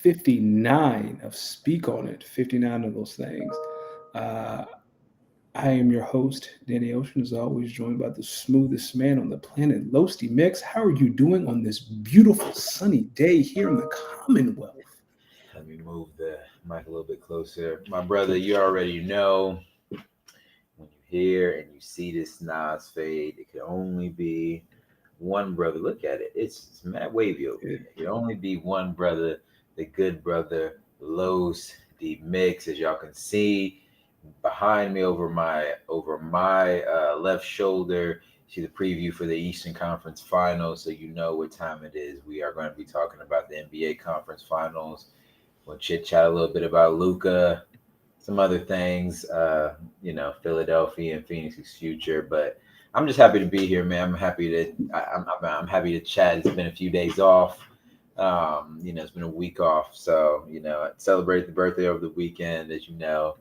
59 of Speak On It, 59 of those things. Uh, I am your host, Danny Ocean, as always, joined by the smoothest man on the planet, Losty Mix. How are you doing on this beautiful sunny day here in the Commonwealth? Let me move the mic a little bit closer. My brother, you already know when you hear and you see this Nas fade, it can only be one brother. Look at it. It's mad wavy over here. It can only be one brother, the good brother, Los the Mix. As y'all can see behind me over my left shoulder, see the preview for the Eastern Conference Finals, so you know what time it is. We are going to be talking about the NBA Conference Finals. We'll chit chat a little bit about Luka, some other things, Philadelphia and Phoenix's future. But I'm just happy to be here, man. I'm happy to chat. It's been a few days off. It's been a week off, so I celebrated the birthday over the weekend, as you know.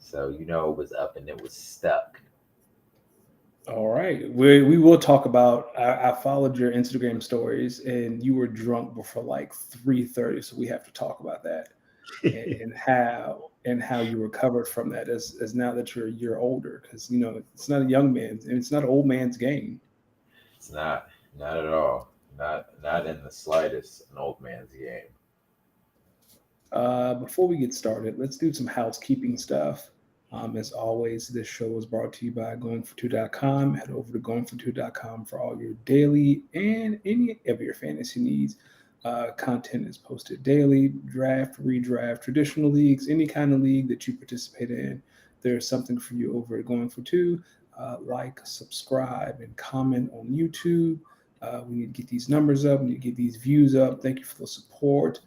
So it was up and it was stuck. All right. We will talk about. I followed your Instagram stories, and you were drunk before like 3:30. So we have to talk about that and how you recovered from that as now that you're a year older, because it's not a young man's and it's not an old man's game. It's not at all, not in the slightest an old man's game. Before we get started, let's do some housekeeping stuff. As always, this show is brought to you by goingfor2.com. Head over to goingfor2.com for all your daily and any of your fantasy needs. Content is posted daily, draft, redraft, traditional leagues, any kind of league that you participate in. There's something for you over at Going For Two. Like, subscribe, and comment on YouTube. We need to get these numbers up. We need to get these views up. Thank you for the support.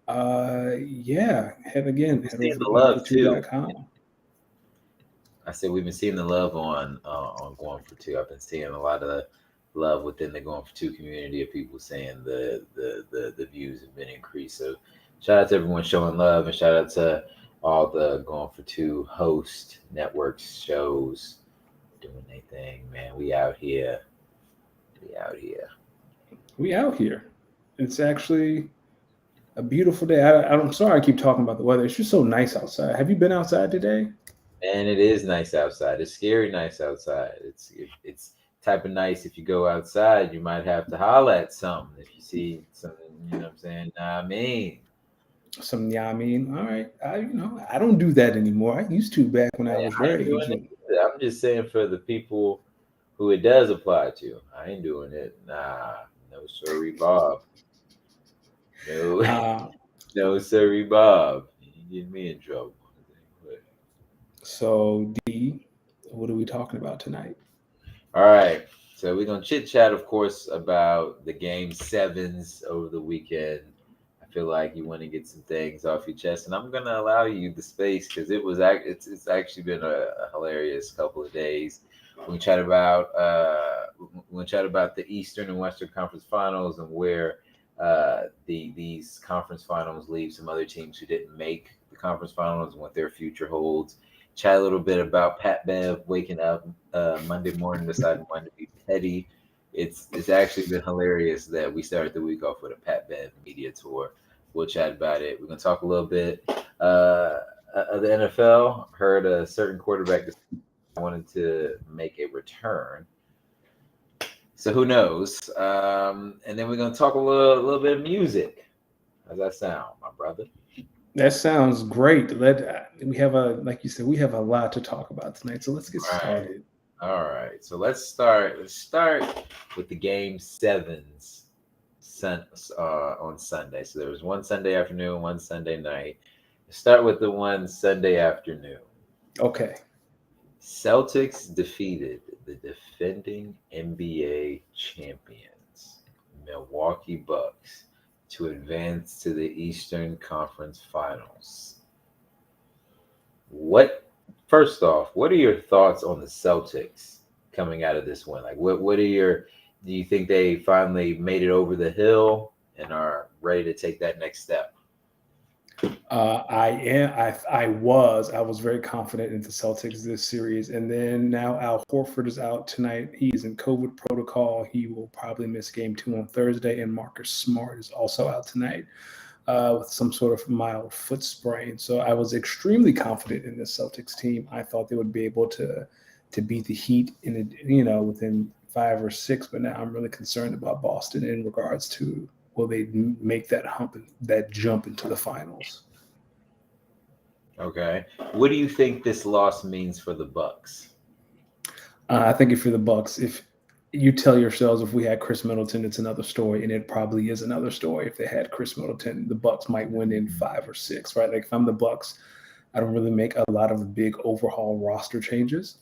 Head over to The love too. goingfor2.com. I said we've been seeing the love on Going For Two. I've been seeing a lot of love within the Going For Two community of people saying the views have been increased. So shout out to everyone showing love, and shout out to all the Going For Two host networks shows doing their thing. Man, we out here. We out here. We out here. It's actually a beautiful day. I'm sorry I keep talking about the weather. It's just so nice outside. Have you been outside today? And it is nice outside. It's scary nice outside. It's type of nice. If you go outside, you might have to holler at something if you see something. You know what I'm saying? Nah, I mean, I mean, all right. I don't do that anymore. I used to back when I was I your ain't doing age. it either. I'm just saying for the people who it does apply to. I ain't doing it. Nah, no sorry, Bob. No, Uh, no sorry, Bob. You get me in trouble. so D, what are we talking about tonight? All right. So we're gonna chit chat, of course, about the game sevens over the weekend. I feel like you want to get some things off your chest, and I'm gonna allow you the space because it's actually been a hilarious couple of days. We chat about the Eastern and Western Conference Finals and where these conference finals leave some other teams who didn't make the conference finals and what their future holds. Chat a little bit about Pat Bev waking up Monday morning, deciding when to be petty. It's actually been hilarious that we started the week off with a Pat Bev media tour. We'll chat about it. We're gonna talk a little bit of the NFL. Heard a certain quarterback wanted to make a return. So who knows? And then we're gonna talk a little bit of music. How's that sound, my brother? That sounds great. We have like you said, we have a lot to talk about tonight. So let's get All right. started. All right. So let's start. Let's start with the game sevens on Sunday. So there was one Sunday afternoon, one Sunday night. Let's start with the one Sunday afternoon. Okay. Celtics defeated the defending NBA champions, Milwaukee Bucks, to advance to the Eastern Conference Finals. First off, what are your thoughts on the Celtics coming out of this win? Like, do you think they finally made it over the hill and are ready to take that next step? I was very confident in the Celtics this series, and then now Al Horford is out tonight. He's in COVID protocol. He will probably miss game 2 on Thursday, and Marcus Smart is also out tonight. with some sort of mild foot sprain. So I was extremely confident in this Celtics team. I thought they would be able to beat the Heat within 5 or 6. But now I'm really concerned about Boston in regards to will they make that jump into the finals. Okay. What do you think this loss means for the Bucks? I think if you're the Bucks, if you tell yourselves if we had Chris Middleton, it's another story, and it probably is another story. If they had Chris Middleton, the Bucks might win in 5 or 6, right? Like if I'm the Bucks, I don't really make a lot of big overhaul roster changes.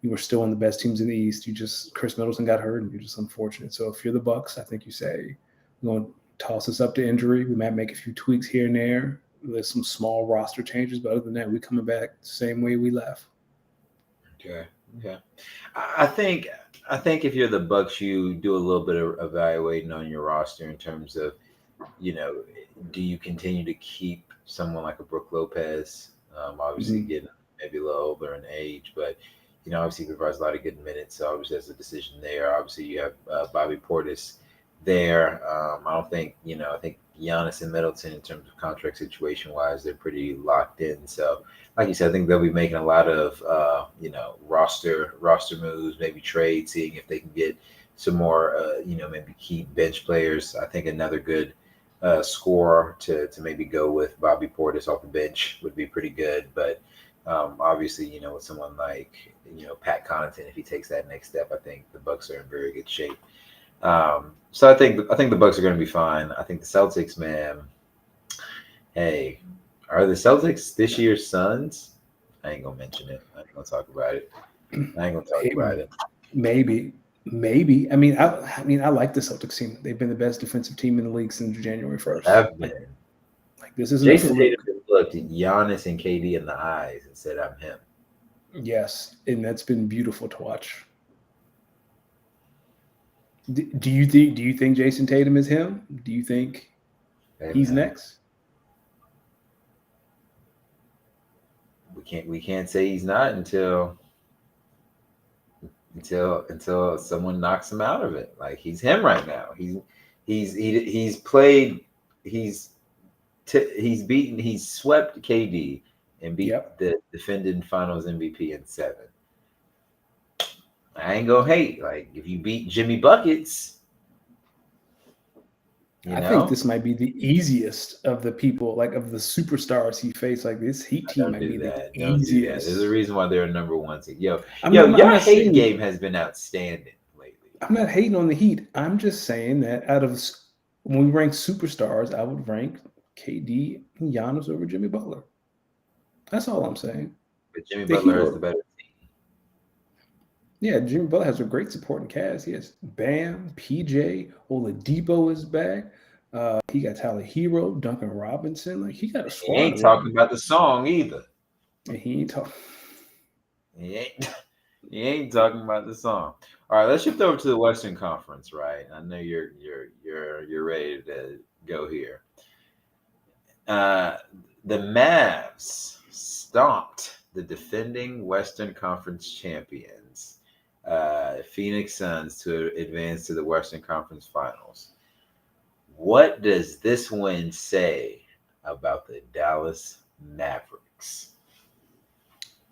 You were still one of the best teams in the East. Chris Middleton got hurt, and you're just unfortunate. So if you're the Bucks, I think you say we're going to toss us up to injury. We might make a few tweaks here and there. There's some small roster changes, but other than that, we're coming back the same way we left. Okay. Okay. I think if you're the Bucks, you do a little bit of evaluating on your roster in terms of, do you continue to keep someone like a Brook Lopez, obviously getting maybe a little older in age, but obviously he provides a lot of good minutes. So obviously there's a decision there. Obviously you have Bobby Portis there. I don't think I think Giannis and Middleton in terms of contract situation wise, they're pretty locked in. So like you said, I think they'll be making a lot of roster moves, maybe trade, seeing if they can get some more maybe key bench players. I think another good scorer to maybe go with Bobby Portis off the bench would be pretty good. But obviously, with someone like Pat Connaughton, if he takes that next step, I think the Bucks are in very good shape. So I think the Bucks are going to be fine. I think the Celtics, man. Hey, are the Celtics this year's Suns? I ain't gonna mention it. I ain't gonna talk about it. Maybe. I mean, I like the Celtics team. They've been the best defensive team in the league since January 1st. Have been. Like this isn't Jason Tatum looked Giannis and KD in the eyes and said, "I'm him." Yes, and that's been beautiful to watch. Do you think Jason Tatum is him? Do you think he's next? We can't say he's not until someone knocks him out of it. Like he's him right now. He's swept KD and beat the defending Finals MVP in 7. I ain't gonna hate. Like if you beat Jimmy Buckets, I think this might be the easiest of the people, like of the superstars he faced. Like this Heat team might be the easiest. There's a reason why they're a number 1 seed. Your hate game has been outstanding lately. I'm not hating on the Heat. I'm just saying that out of when we rank superstars, I would rank KD and Giannis over Jimmy Butler. That's all I'm saying. But Jimmy Butler has the better team. Yeah, Jimmy Butler has a great supporting cast. He has Bam, PJ, Oladipo is back. He got Tyler Hero, Duncan Robinson. Like he got a squad. He ain't talking about the song either. And he ain't talking. He ain't talking about the song. All right, let's shift over to the Western Conference. Right, I know you're ready to go here. The Mavs stomped the defending Western Conference champions, Phoenix Suns, to advance to the Western Conference Finals. What does this win say about the Dallas Mavericks?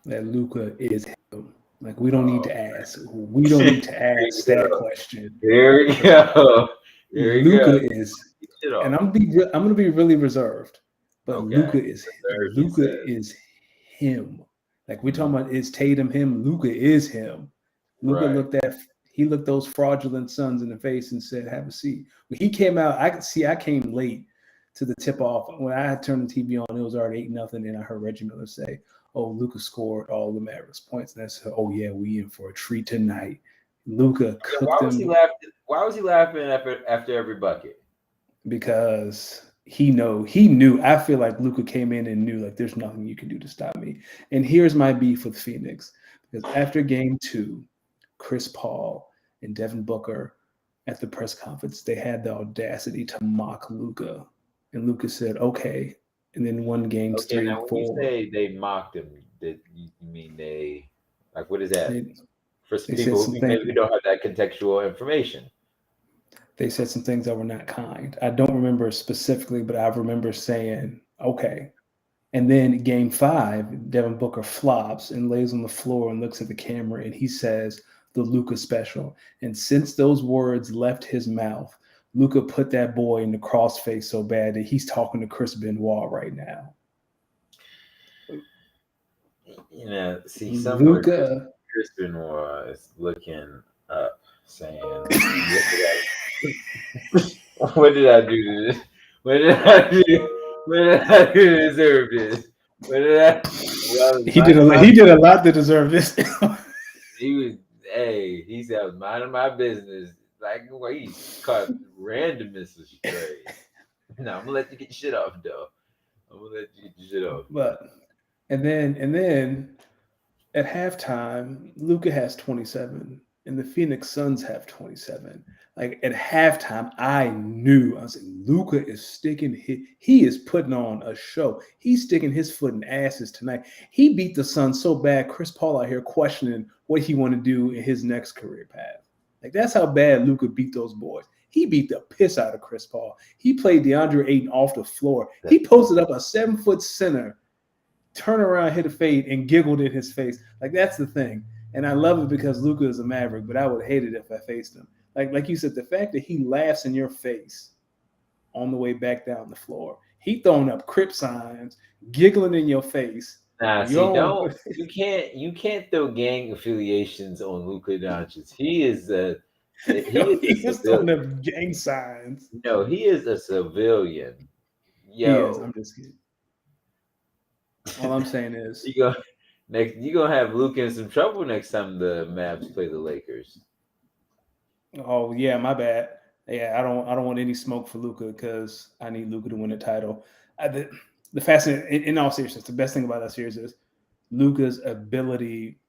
That Luka is him. Like we don't need to ask. We don't need to ask that question. There we go. Luka is, and I'm gonna be really reserved. But Luka is him. Like we're talking about, is Tatum him? Luka is him. Luka looked those fraudulent Suns in the face and said, "Have a seat." When he came out, I came late to the tip off. When I had turned the TV on, it was already 8-0, and I heard Reggie Miller say, "Oh, Luka scored all the Mavericks points." And I said, "Oh yeah, we in for a treat tonight." Luka cooked them. Why was he laughing after every bucket? Because he knew. I feel like Luka came in and knew, like, there's nothing you can do to stop me. And here's my beef with Phoenix. Because after game 2, Chris Paul and Devin Booker at the press conference, they had the audacity to mock Luka. And Luka said, okay. And then won games 3 and 4. When you say they mocked him, you mean they, like, what is that? For some people who maybe don't have that contextual information. They said some things that were not kind. I don't remember specifically, but I remember saying, okay. And then game 5, Devin Booker flops and lays on the floor and looks at the camera and he says, the Luka special. And since those words left his mouth, Luka put that boy in the crossface so bad that he's talking to Chris Benoit right now. See, somewhere Luka. Chris Benoit is looking up, saying, "What did I do to this? What did I do? What did I do to deserve this? What did I?" Well, He did a lot to deserve this. He said I was minding my business. Like, well, he caught randomness was crazy. No, I'm gonna let you get your shit off, though. I'm gonna let you get your shit off. But and then at halftime, Luka has 27 and the Phoenix Suns have 27. Like at halftime, I was like, Luka is he is putting on a show. He's sticking his foot in asses tonight. He beat the Suns so bad, Chris Paul out here questioning what he want to do in his next career path. Like that's how bad Luka beat those boys. He beat the piss out of Chris Paul. He played DeAndre Ayton off the floor. He posted up a 7-foot center, turn around, hit a fade, and giggled in his face. Like that's the thing. And I love it because Luka is a Maverick, but I would hate it if I faced him. Like you said, the fact that he laughs in your face on the way back down the floor. He throwing up Crip signs, giggling in your face. Nah, see, you can't throw gang affiliations on Luka Doncic. He is throwing up gang signs. No, he is a civilian. He is. I'm just kidding. All I'm saying is you're gonna have Luka in some trouble next time the Mavs play the Lakers. Oh yeah, my bad. Yeah, I don't want any smoke for Luka because I need Luka to win the title. The fascinating, in all seriousness, the best thing about that series is Luka's ability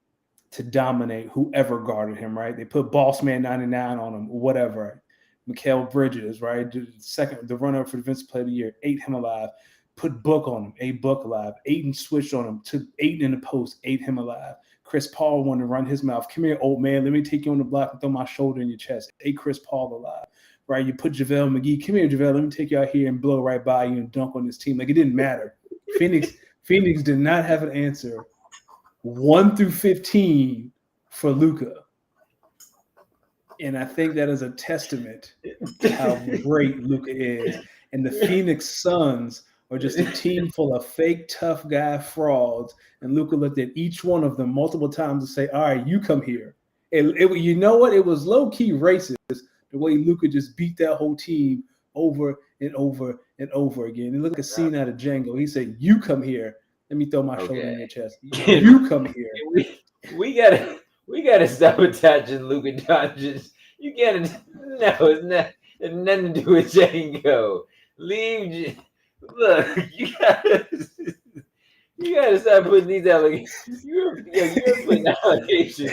to dominate whoever guarded him. Right? They put Boss Man 99 on him, whatever. Mikal Bridges, right? The runner for Defensive Player of the Year, ate him alive. Put Book on him, ate Book alive. Ayton switched on him, took Ayton in the post, ate him alive. Chris Paul wanted to run his mouth. Come here, old man. Let me take you on the block and throw my shoulder in your chest. Ate Chris Paul alive. Right? You put JaVale McGee. Come here, JaVale. Let me take you out here and blow right by you and dunk on this team. Like it didn't matter. Phoenix did not have an answer 1 through 15 for Luka. And I think that is a testament to how great Luka is. And the Phoenix Suns are just a team full of fake tough guy frauds. And Luka looked at each one of them multiple times and say, all right, you come here. You know what? It was low-key racist the way Luka just beat that whole team over and over and over again. It looked like a scene out of Django. He said, you come here. Let me throw my shoulder in your chest. You come here. We gotta stop attaching Luka Doncic. You gotta it's nothing to do with Django. Look, you gotta stop putting these allegations. You're putting allegations.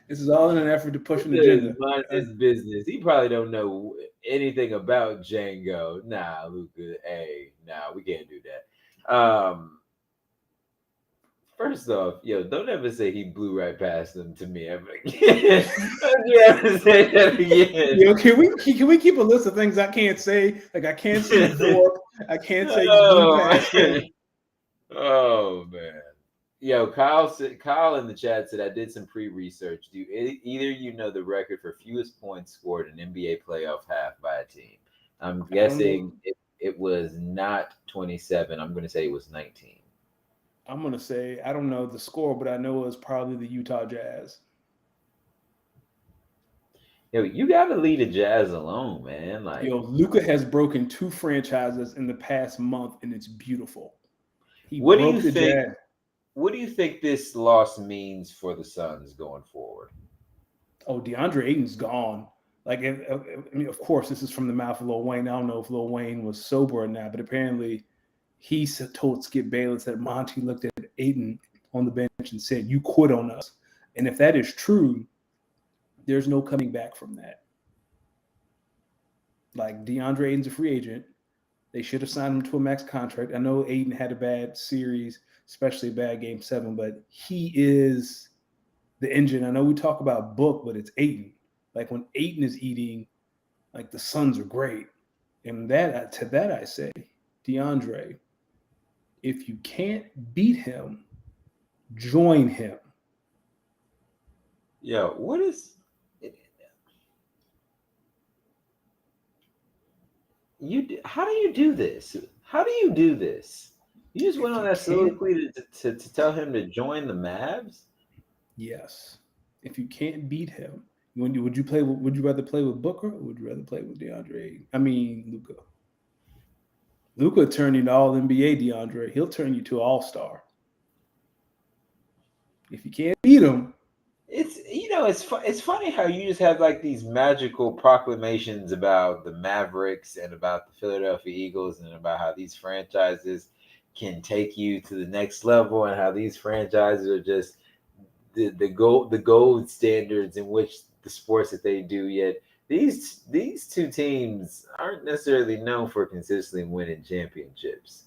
This is all in an effort to push an agenda. Mind his business. He probably don't know anything about Django. Nah, Luka. Hey, nah, we can't do that. First off, don't ever say he blew right past them to me ever again. Don't you ever say that again? Can we keep a list of things I can't say? Like I can't say Vorp. I can't say blew past him. Oh man. Kyle in the chat said I did some pre-research. Do either you know the record for fewest points scored in NBA playoff half by a team? I'm guessing it was not 27. I'm going to say it was 19. I'm going to say I don't know the score, but I know it was probably the Utah Jazz. You got to leave the Jazz alone, man. Like Luka has broken 2 franchises in the past month, and it's beautiful. What do you think this loss means for the Suns going forward? Oh, DeAndre Ayton's gone. Like, of course, this is from the mouth of Lil Wayne. I don't know if Lil Wayne was sober or not, but apparently he told Skip Bayless that Monty looked at Ayton on the bench and said, you quit on us. And if that is true, there's no coming back from that. Like, DeAndre Ayton's a free agent. They should have signed him to a max contract. I know Ayton had a bad series, especially a bad Game 7, but he is the engine. I know we talk about Book, but it's Ayton. Like when Aiton is eating, like the Suns are great. And that to that I say, DeAndre, if you can't beat him, join him. Yo, what is how do you do this? How do you do this? You just went If on you that can't, soliloquy to tell him to join the Mavs? yes. If you can't beat him, would you play? Would you rather play with Booker or would you rather play with DeAndre? I mean, Luca. Luca turned into All NBA DeAndre. He'll turn you to All Star. If you can't beat him, It's funny how you just have like these magical proclamations about the Mavericks and about the Philadelphia Eagles and about how these franchises can take you to the next level and how these franchises are just the gold standards in which the sports that they do. Yet these two teams aren't necessarily known for consistently winning championships.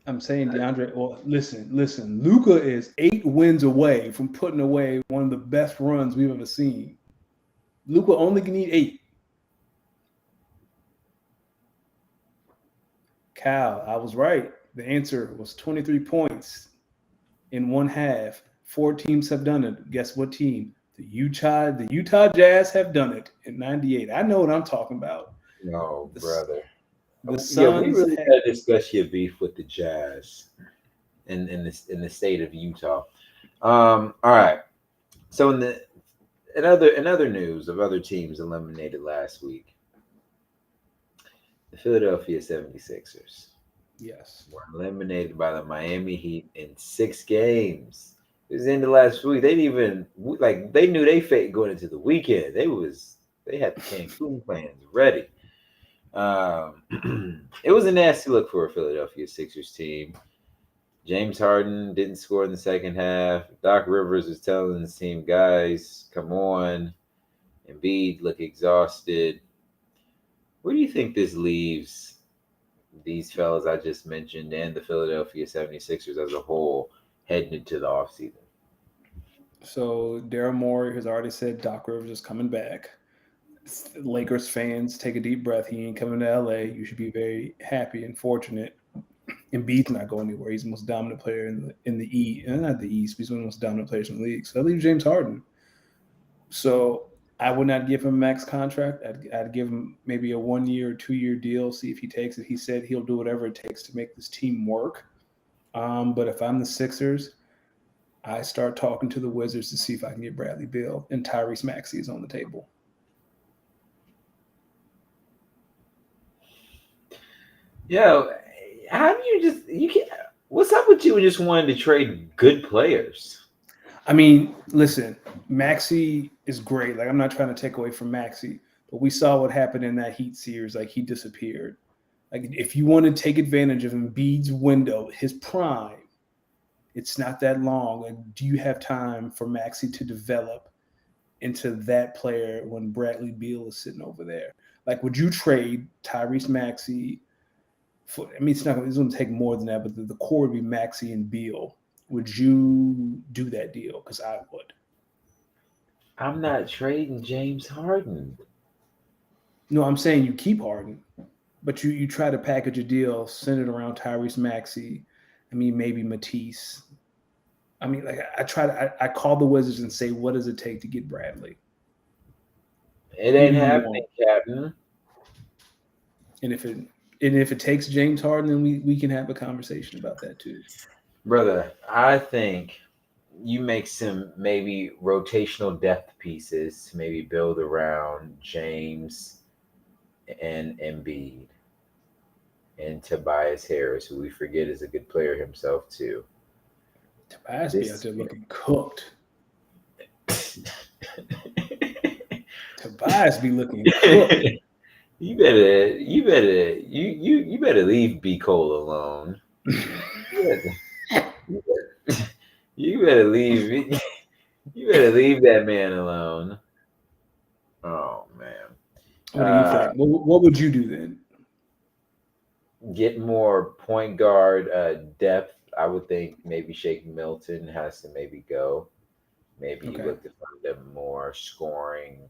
I'm saying DeAndre. Well, listen. Luca is 8 wins away from putting away one of the best runs we've ever seen. Luca only can need 8. Cal, I was right. The answer was 23 points in one half. 4 teams have done it. Guess what team? The Utah Jazz have done it in '98. I know what I'm talking about. No, The, brother. the Yeah, we Suns really have. gotta discuss your beef with the Jazz in the state of Utah. All right. So in other news of other teams eliminated last week, the Philadelphia 76ers Yes. were eliminated by the Miami Heat in 6 games. It was the end of last week. They didn't even they knew they fate going into the weekend. They had the Cancun plans ready. It was a nasty look for a Philadelphia Sixers team. James Harden didn't score in the second half. Doc Rivers was telling his team, guys, come on. Embiid look exhausted. Where do you think this leaves these fellas I just mentioned and the Philadelphia 76ers as a whole heading into the offseason? So Daryl Morey has already said Doc Rivers is coming back. Lakers fans, take a deep breath. He ain't coming to LA. You should be very happy and fortunate. Embiid's not going anywhere. He's the most dominant player in the East, and not the East, but he's one of the most dominant players in the league. So I leave James Harden. So I would not give him a max contract. I'd give him maybe a 1 year or 2 year deal. See if he takes it. He said he'll do whatever it takes to make this team work. But if I'm the Sixers, I start talking to the Wizards to see if I can get Bradley Beal, and Tyrese Maxey is on the table. Yo, how do you can't? What's up with you just wanting to trade good players? I mean, listen, Maxey is great. Like I'm not trying to take away from Maxey, but we saw what happened in that Heat series. Like he disappeared. Like if you want to take advantage of Embiid's window, his prime, it's not that long. Like, do you have time for Maxey to develop into that player when Bradley Beal is sitting over there? Like, would you trade Tyrese Maxey for? I mean, it's going to take more than that, but the core would be Maxey and Beal. Would you do that deal? Because I would. I'm not trading James Harden. No, I'm saying you keep Harden, but you try to package a deal centered around Tyrese Maxey. I mean, maybe Matisse. I mean, like I call the Wizards and say, what does it take to get Bradley? It Who ain't do you happening, want? Captain. And if it takes James Harden, then we can have a conversation about that too. Brother, I think you make some maybe rotational depth pieces to maybe build around James and Embiid and Tobias Harris, who we forget is a good player himself too. Tobias be out This there looking cooked. Tobias be looking cooked. you better leave B Cole alone. You better, you better leave you better leave that man alone. Oh man. What do you Uh, think? What would you do then? get more point guard depth. I would think maybe Shake Milton has to maybe go. Maybe you Okay. look to find them more scoring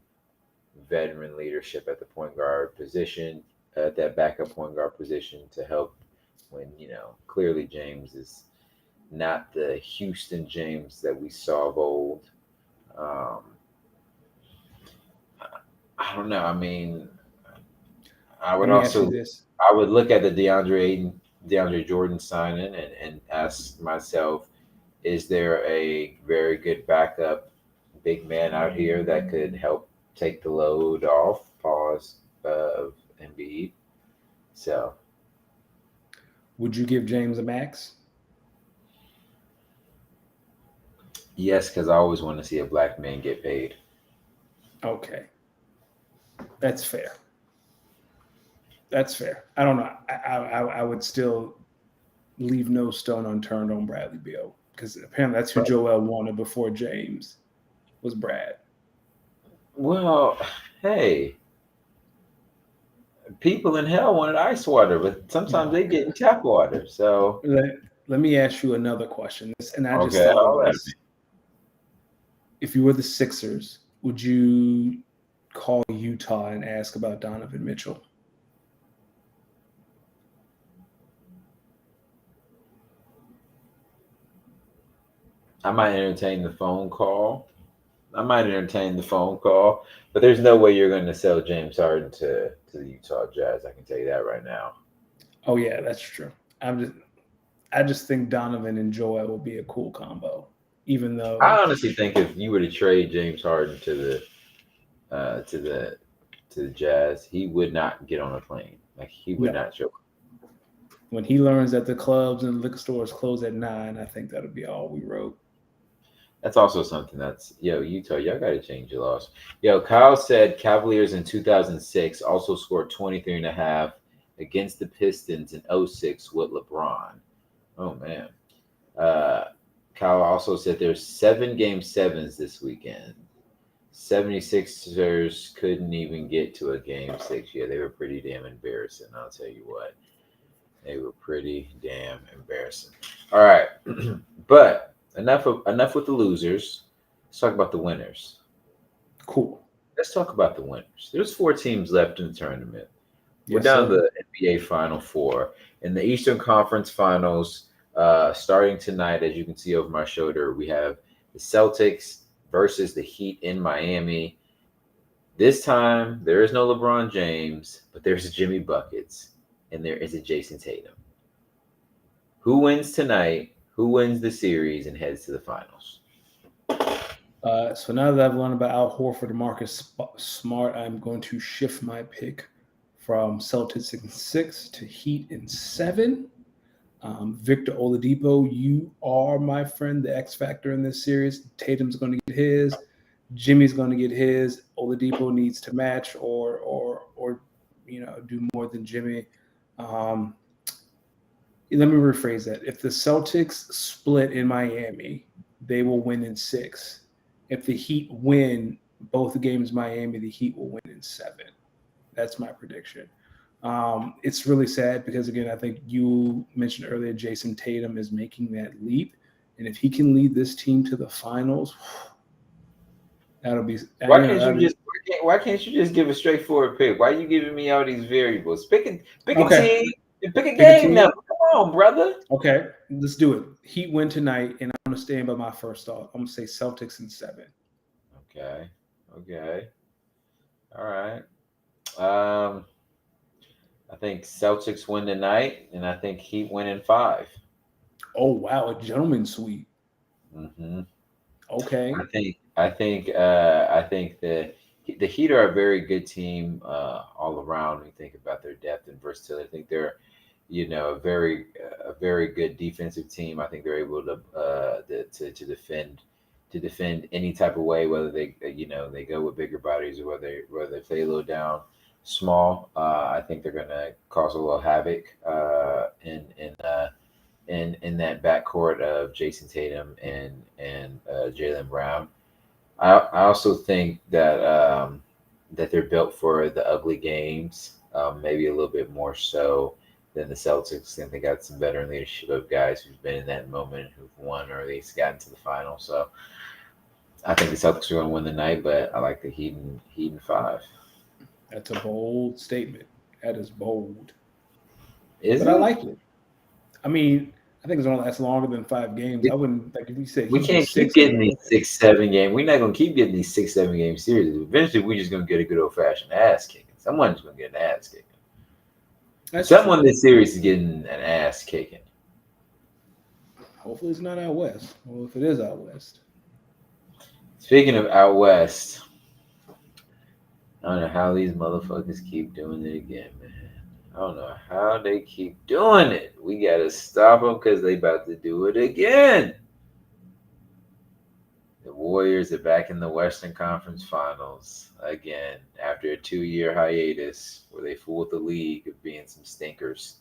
veteran leadership at the point guard position, at that backup point guard position to help when, clearly James is not the Houston James that we saw of old. Um, I don't know. I mean, I Let would me ask you also this. I would look at the DeAndre Jordan signing and ask myself, is there a very good backup big man out here that could help take the load off pause of Embiid? So Would you give James a max? yes, because I always want to see a black man get paid. Okay, that's fair. That's fair. I don't know. I would still leave no stone unturned on Bradley Beal because apparently that's who But, Joel wanted before James was Brad. well, hey, people in hell wanted ice water, but sometimes Oh they get in God. tap water. So Let me ask you another question. And I just okay, thought of all right. this. If you were the Sixers, would you call Utah and ask about Donovan Mitchell? I might entertain the phone call. I might entertain the phone call, but there's no way you're going to sell James Harden to the Utah Jazz. I can tell you that right now. Oh yeah, that's true. I just think Donovan and Joel will be a cool combo, even I though honestly think if you were to trade James Harden uh, to the to the Jazz, he would not get on a plane. Like he would no, not show. when he learns that the clubs and liquor stores close at 9, I think that'll be all we wrote. That's also something that's Utah. Y'all got to change your laws. Kyle said Cavaliers in 2006 also scored 23 and a half against the Pistons in '06 with LeBron. Oh man. Uh, Kyle also said there's 7 game 7s this weekend. 76ers couldn't even get to a game 6. Yeah, they were pretty damn embarrassing. I'll tell you what. They were pretty damn embarrassing. All right. But enough with the losers. Let's talk about the winners. Cool. Let's talk about the winners. There's 4 teams left in the tournament. We're Yes, down to sir. the NBA Final Four. In the Eastern Conference Finals, starting tonight, as you can see over my shoulder, we have the Celtics versus the Heat in Miami. This time, there is no LeBron James, but there's Jimmy Buckets, and there is a Jason Tatum. Who wins tonight? Who wins the series and heads to the finals? So now that I've learned about Al Horford and Marcus Smart, I'm going to shift my pick from Celtics in 6 to Heat in 7. Victor Oladipo, you are my friend, the X factor in this series. Tatum's going to get his. Jimmy's going to get his. Oladipo needs to match or do more than Jimmy. Let me rephrase that. If the Celtics split in Miami, they will win in 6. If the Heat win both games Miami, the Heat will win in 7. That's my prediction. It's really sad because, again, I think you mentioned earlier Jason Tatum is making that leap. And if he can lead this team to the finals, that'll be Why can't you just give a straightforward pick? Why are you giving me all these variables? Pick a okay. team and pick a Pick a game team. number. Come on, brother. Okay, let's do it. Heat win tonight, and I'm going to stand by my first thought. I'm going to say Celtics in 7. Okay. All right. I think Celtics win tonight, and I think Heat win in 5. Oh, wow, a gentleman's sweep. Mm-hmm. Okay. I think the Heat are a very good team all around. When you think about their depth and versatility, I think they're a very good defensive team. I think they're able to defend any type of way, whether they go with bigger bodies or whether they play a little down small. I think they're going to cause a little havoc in that backcourt of Jason Tatum and Jaylen Brown. I also think that they're built for the ugly games, maybe a little bit more so than the Celtics. And they got some veteran leadership of guys who've been in that moment, who've won or at least gotten to the final. So I think the Celtics are going to win the night, but I like the Heat in 5. That's a bold statement. That is bold, Is but I it? like it. I mean, I think it's going to last longer than 5 games. I wouldn't like if you said We Heat in can't keep 6. I'd be getting like, these okay, 6, 7 game. We're not gonna keep getting these 6, 7 game series. Eventually, we're just gonna get a good old fashioned ass kicking. Someone's gonna get an ass kicking. that's Someone in true. this series is getting an ass kicking. Hopefully, it's not out west. Well, if it is out west, Speaking of out west, I don't know how these motherfuckers keep doing it again, man. I don't know how they keep doing it. We gotta stop them because they about to do it again. The Warriors are back in the Western Conference Finals again after a 2-year hiatus where they fooled the league of being some stinkers.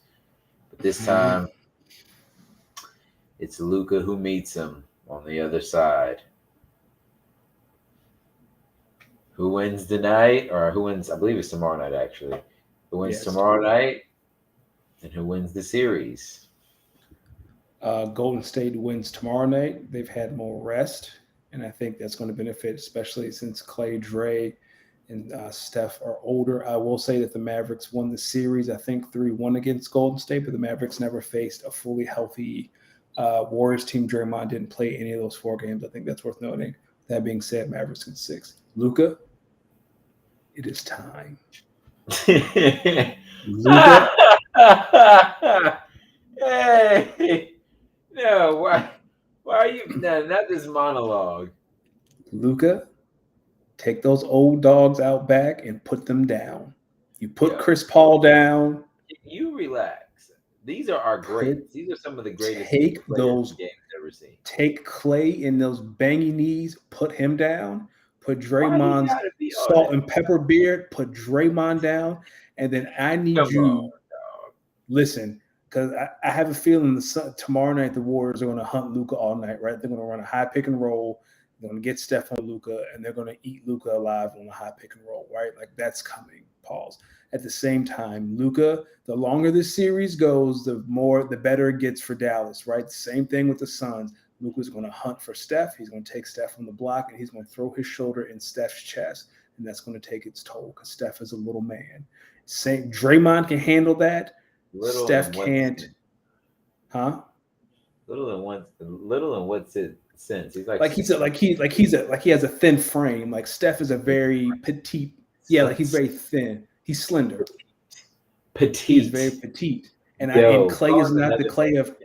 But this time, it's Luka who meets him on the other side. Who wins tonight, or who wins? I believe it's tomorrow night, actually. Who wins yes, tomorrow tomorrow. night, and who wins the series? Golden State wins tomorrow night. They've had more rest, and I think that's going to benefit, especially since Clay, Dre, and Steph are older. I will say that the Mavericks won the series, I think 3-1 against Golden State, but the Mavericks never faced a fully healthy Warriors team. Draymond didn't play any of those 4 games. I think that's worth noting. That being said, Mavericks in 6. Luka, it is time. Luka, Hey, no, why are you, no, not this monologue. Luka, take those old dogs out back and put them down. You put Yo, Chris Paul down. you relax. These are our Put greats. These are some of the greatest take players those the game's ever seen. take Clay in those bangy knees, put him down. Put Why he Draymond's gotta be all salt that? and pepper beard, put Draymond down, and then I need Come on, you listen, because I have a feeling tomorrow night the Warriors are going to hunt Luka all night, right? They're going to run a high pick and roll. They're going to get Steph on Luka, and they're going to eat Luka alive on a high pick and roll, right? Like that's coming. Pause. At the same time, Luka, the longer this series goes, the better it gets for Dallas, right? Same thing with the Suns. Luka's going to hunt for Steph. He's going to take Steph on the block, and he's going to throw his shoulder in Steph's chest, and that's going to take its toll because Steph is a little man. Same, Draymond can handle that. little Steph and what's can't, huh? little and what's it sense? He's like Like he's a, 6 feet. like he has a thin frame. Like Steph is a very petite. Yeah, like he's very thin. He's slender. He is very Petite. petite. And Yo, Clay is calling not the another Clay of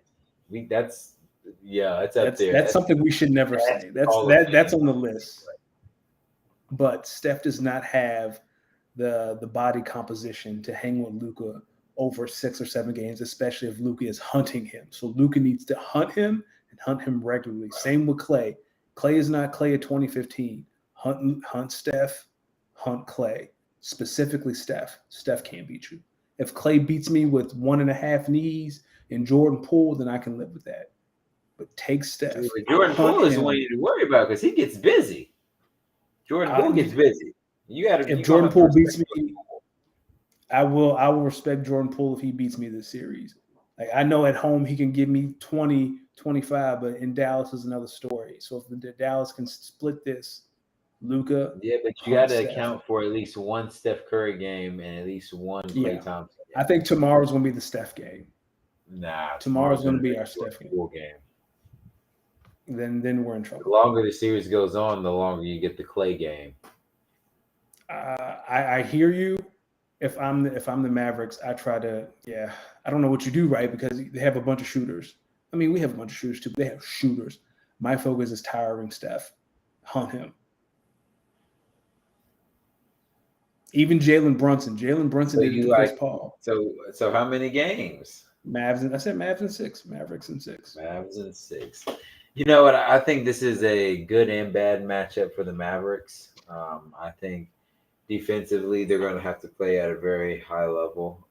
that's yeah, it's up there. that's something we should never That's say. That's Hall of that's Fame. on the list. But Steph does not have the body composition to hang with Luka over 6 or 7 games, especially if Luka is hunting him. So Luka needs to hunt him and hunt him regularly. Same with Clay. Clay is not Clay of 2015. Hunt Steph, hunt Clay. Specifically Steph. Steph can't beat you. If Clay beats me with 1.5 knees in Jordan Poole, then I can live with that. But take Steph, Jordan hunt Poole is the one him. you need to worry about because he gets busy. Jordan Poole gets busy. If You gonna Jordan have to Poole respect beats me, I will respect Jordan Poole if he beats me this series. Like I know at home he can give me 20, 25, but in Dallas is another story. So if the Dallas can split this, Luka, yeah, but you got hunt to Steph. account for at least one Steph Curry game and at least one Klay Yeah. Thompson I game. think tomorrow's gonna be the Steph game. Nah, Tomorrow's gonna gonna be be our a Jordan Steph game. Poole game. Then we're in The trouble. longer the series goes on, the longer you get the Klay game. I hear you. If I'm the Mavericks, I try to I don't know what you do right because they have a bunch of shooters. I mean, we have a bunch of shooters too, but they have shooters. My focus is tiring Steph. Hunt him. Even Jalen Brunson. Jalen Brunson So did it you to Chris like Paul. so how many games? I said Mavs in 6. Mavericks in 6. Mavs in 6. You know what? I think this is a good and bad matchup for the Mavericks. I think defensively they're going to have to play at a very high level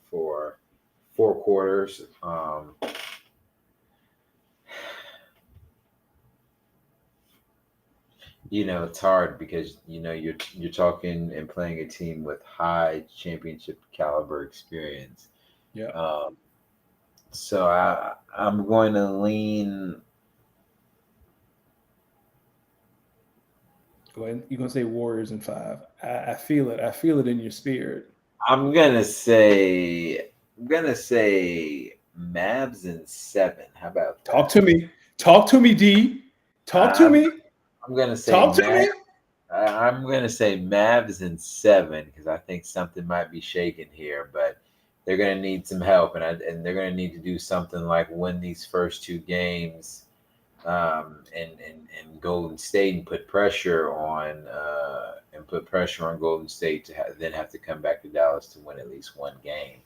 for 4 quarters. It's hard because you're talking and playing a team with high championship caliber experience. Yeah. So I'm going to lean. You're gonna say Warriors in 5. I feel it. I feel it in your spirit. I'm gonna say Mavs in 7. How about Talk that? to me. Talk to me, D. Talk to I'm me. I'm gonna say Talk to Mavs. me. I'm gonna say Mavs in 7 because I think something might be shaking here, but they're gonna need some help, and they're gonna need to do something like win these first 2 games, and Golden State and put pressure on Golden State to then have to come back to Dallas to win at least 1 game,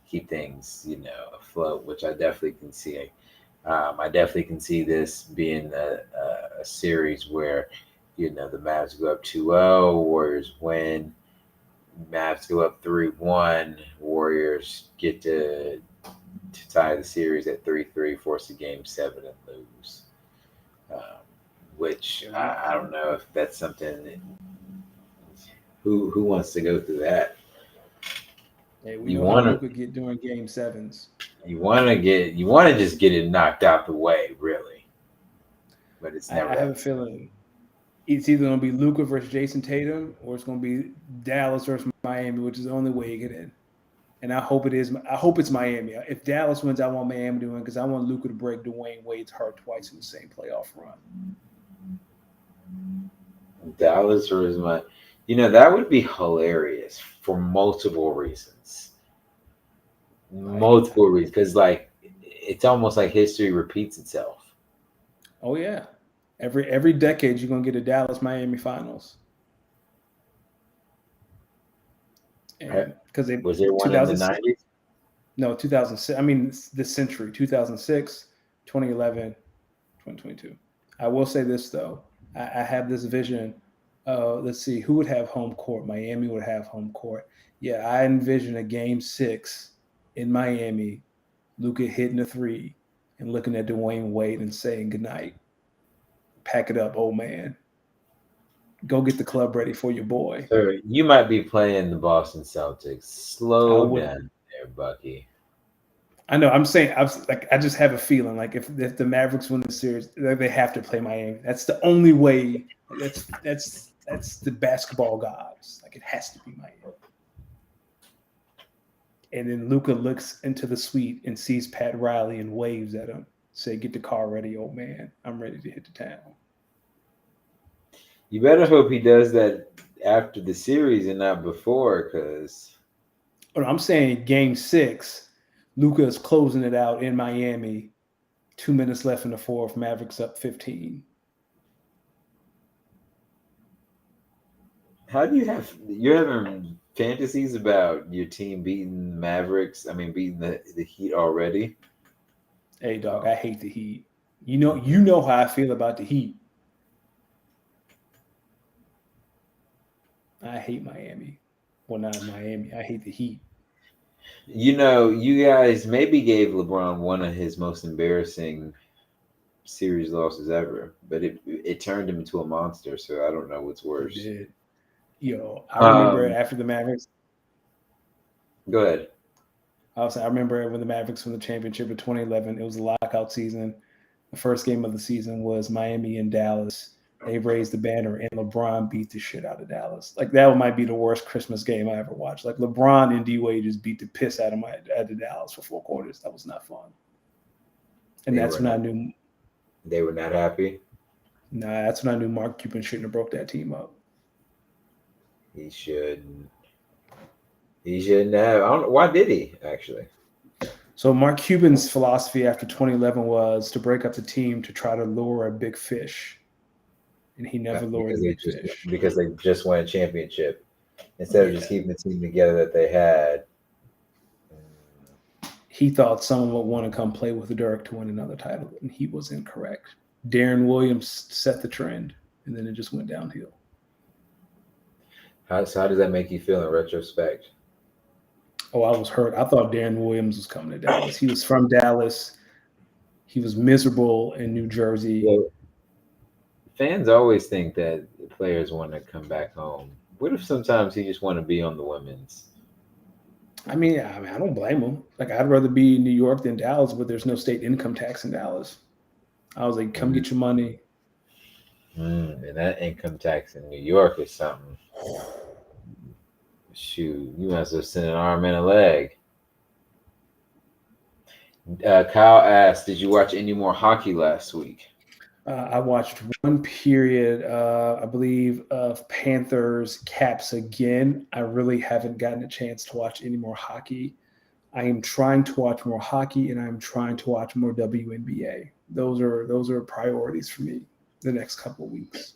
keep things afloat, which I definitely can see. I definitely can see this being a series where the Mavs go up 2-0, Warriors win. Mavs go up 3-1. Warriors get to tie the series at 3-3, force a game 7 and lose. Which I don't know if that's something who wants to go through that. Hey, we You know how want Luka get during game 7s. you want to just get it knocked out the way, really. But it's never I have a that. feeling it's either going to be Luka versus Jason Tatum or it's going to be Dallas versus Miami, which is the only way you get in. And I hope it is. I hope it's Miami. If Dallas wins, I want Miami to win because I want Luka to break Dwayne Wade's heart twice in the same playoff run. Dallas versus my, that would be hilarious for multiple reasons. Multiple reasons, because it's almost like history repeats itself. Oh yeah, every decade you're gonna get a Dallas Miami finals. And because they Was there one in the 2006, 90s? no 2006. I mean this century, 2006, 2011, 2022. I will say this though, I have this vision. Let's see, who would have home court? Miami would have home court. Yeah, I envision a game 6 in Miami, Luka hitting a 3 and looking at Dwayne Wade and saying goodnight. Pack it up, old man. Go get the club ready for your boy. So you might be playing the Boston Celtics. I Slow would. down there, Bucky. I know. I'm saying. I just have a feeling like if the Mavericks win the series, they have to play Miami. That's the only way. That's the basketball gods. Like it has to be Miami. And then Luka looks into the suite and sees Pat Riley and waves at him. Say, "Get the car ready, old man. I'm ready to hit the town." You better hope he does that after the series and not before, because But I'm saying game 6, Luka is closing it out in Miami. 2 minutes left in the fourth. Mavericks up 15. how do you're having fantasies about your team beating the Mavericks? I mean, beating the Heat already. Hey, dog, I hate the Heat. You know how I feel about the Heat. I hate Miami. Well, not Miami. I hate the Heat. You guys maybe gave LeBron one of his most embarrassing series losses ever, but it turned him into a monster. So I don't know what's It worse. did. I remember after the Mavericks. Go ahead. I remember when the Mavericks won the championship in 2011. It was a lockout season. The first game of the season was Miami and Dallas. They raised the banner and LeBron beat the shit out of Dallas. Like that might be the worst Christmas game I ever watched. Like LeBron and D Wade just beat the piss out of Dallas for 4 quarters. That was not fun. And that's when I knew. They were not happy. Nah, that's when I knew Mark Cuban shouldn't have broke that team up. He shouldn't. He shouldn't have. I don't know. Why did he actually? So Mark Cuban's philosophy after 2011 was to break up the team to try to lure a big fish, and he never lured a big fish because they just won a championship instead of just keeping the team together that they had. He thought someone would want to come play with Dirk to win another title, and he was incorrect. Darren Williams set the trend, and then it just went downhill. How does that make you feel in retrospect? Oh, I was hurt. I thought Darren Williams was coming to Dallas. He was from Dallas. He was miserable in New Jersey. Well, fans always think that players want to come back home. What if sometimes he just want to be on the women's? I mean, I don't blame him. Like, I'd rather be in New York than Dallas, but there's no state income tax in Dallas. I was like, come get your money. And that income tax in New York is something. Shoot, you might as well send an arm and a leg. Kyle asked, "Did you watch any more hockey last week?" I watched one period, I believe, of Panthers Caps again. I really haven't gotten a chance to watch any more hockey. I am trying to watch more hockey, and I'm trying to watch more WNBA. Those are priorities for me the next couple of weeks.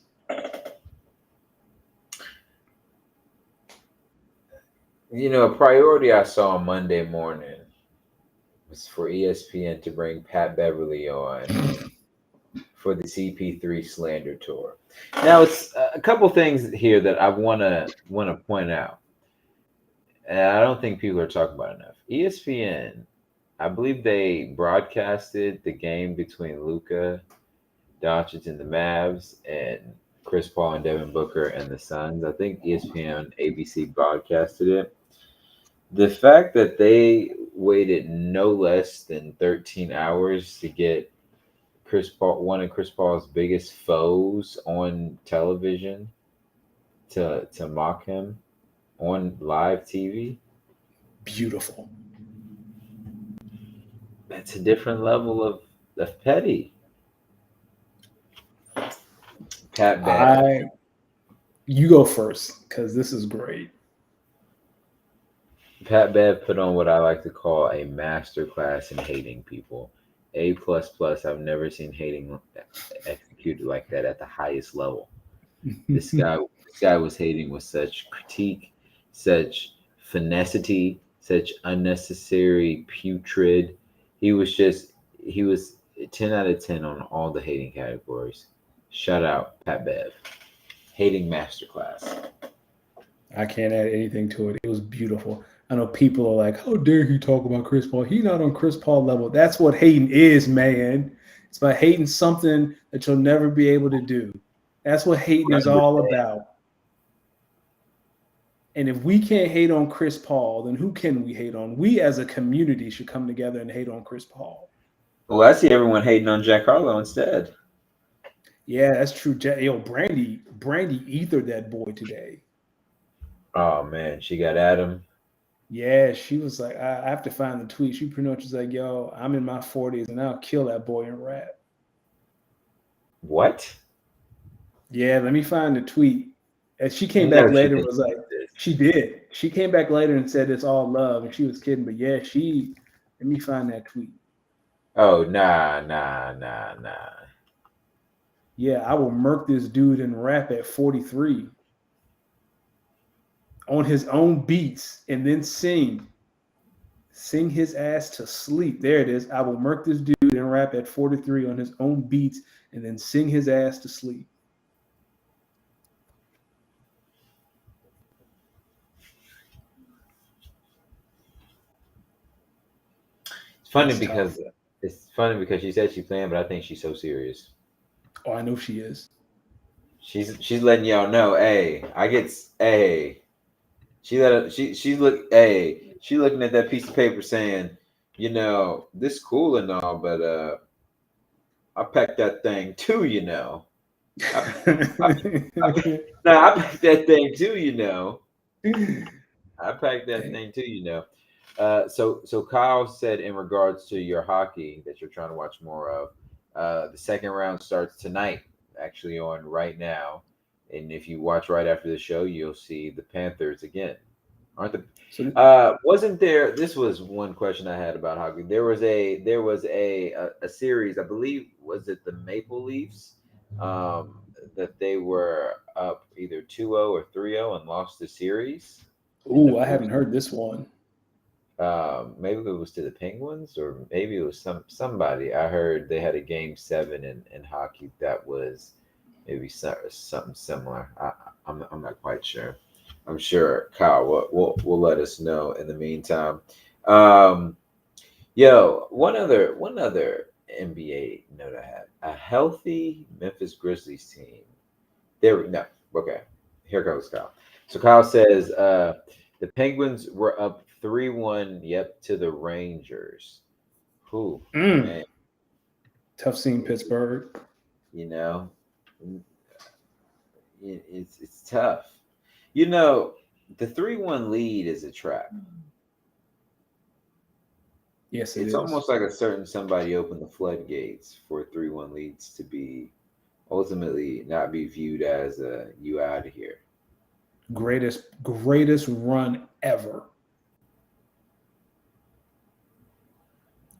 A priority I saw on Monday morning was for ESPN to bring Pat Beverly on for the CP3 slander tour. Now, it's a couple things here that I want to point out, and I don't think people are talking about enough. ESPN, I believe they broadcasted the game between Luka Doncic and the Mavs and Chris Paul and Devin Booker and the Suns. I think ESPN ABC broadcasted it. The fact that they waited no less than 13 hours to get Chris Paul, one of Chris Paul's biggest foes, on television to mock him on live TV. Beautiful. That's a different level of petty. Pat Bev. I You go first because this is great. Pat Bev put on what I like to call a master class in hating people. A plus plus. I've never seen hating executed like that at the highest level. This guy was hating with such critique, such finessity, such unnecessary putrid. He was 10 out of 10 on all the hating categories. Shout out Pat Bev. Hating masterclass. I can't add anything to it. It was beautiful. I know people are like, "How dare he talk about Chris Paul? He not on Chris Paul level." That's what hating is, man. It's about hating something that you'll never be able to do. That's what hating is all about. And if we can't hate on Chris Paul, then who can we hate on? We as a community should come together and hate on Chris Paul. Well, I see everyone hating on Jack Harlow instead. Yeah, that's true. Yo, Brandy ethered that boy today. Oh man, she got Adam. Yeah, she was like, I have to find the tweet. She pretty much was like, yo, I'm in my 40s and I'll kill that boy in rap. What? Yeah, let me find the tweet. And she came back No, she later and didn't was like, say this. she did. She came back later and said it's all love. And she was kidding. But yeah, let me find that tweet. Oh, nah. Yeah, I will murk this dude in rap at 43 on his own beats and then sing his ass to sleep. There it is. I will murk this dude and rap at 43 on his own beats and then sing his ass to sleep. It's funny It's tough. because she said she's playing, but I think she's so serious. Oh, I know she is. She's letting y'all know, hey, hey. She looking at that piece of paper saying, this cool and all, but I packed that thing too, I, I, I packed that thing too, I packed that thing too. So Kyle said in regards to your hockey that you're trying to watch more of, the second round starts tonight, actually on right now, and if you watch right after the show, you'll see the Panthers again. Aren't the So wasn't there? This was one question I had about hockey. There was a series, I believe, was it the Maple Leafs, that they were up either 2-0 or 3-0 and lost the series, and ooh, I haven't heard this one. maybe it was to the Penguins, or maybe it was somebody. I heard they had a game 7 in hockey that was maybe something similar. I'm not quite sure. I'm sure Kyle will let us know in the meantime. Um, one other NBA note I had: a healthy Memphis Grizzlies team. No, okay. Here goes Kyle. So Kyle says the Penguins were up 3-1. Yep, to the Rangers. Who, Mm, man? tough scene, Pittsburgh. You know, it's tough. You know, the 3-1 lead is a trap. Yes, it It's is. almost like a certain somebody opened the floodgates for 3-1 leads to be ultimately not be viewed as you out of here. Greatest run ever.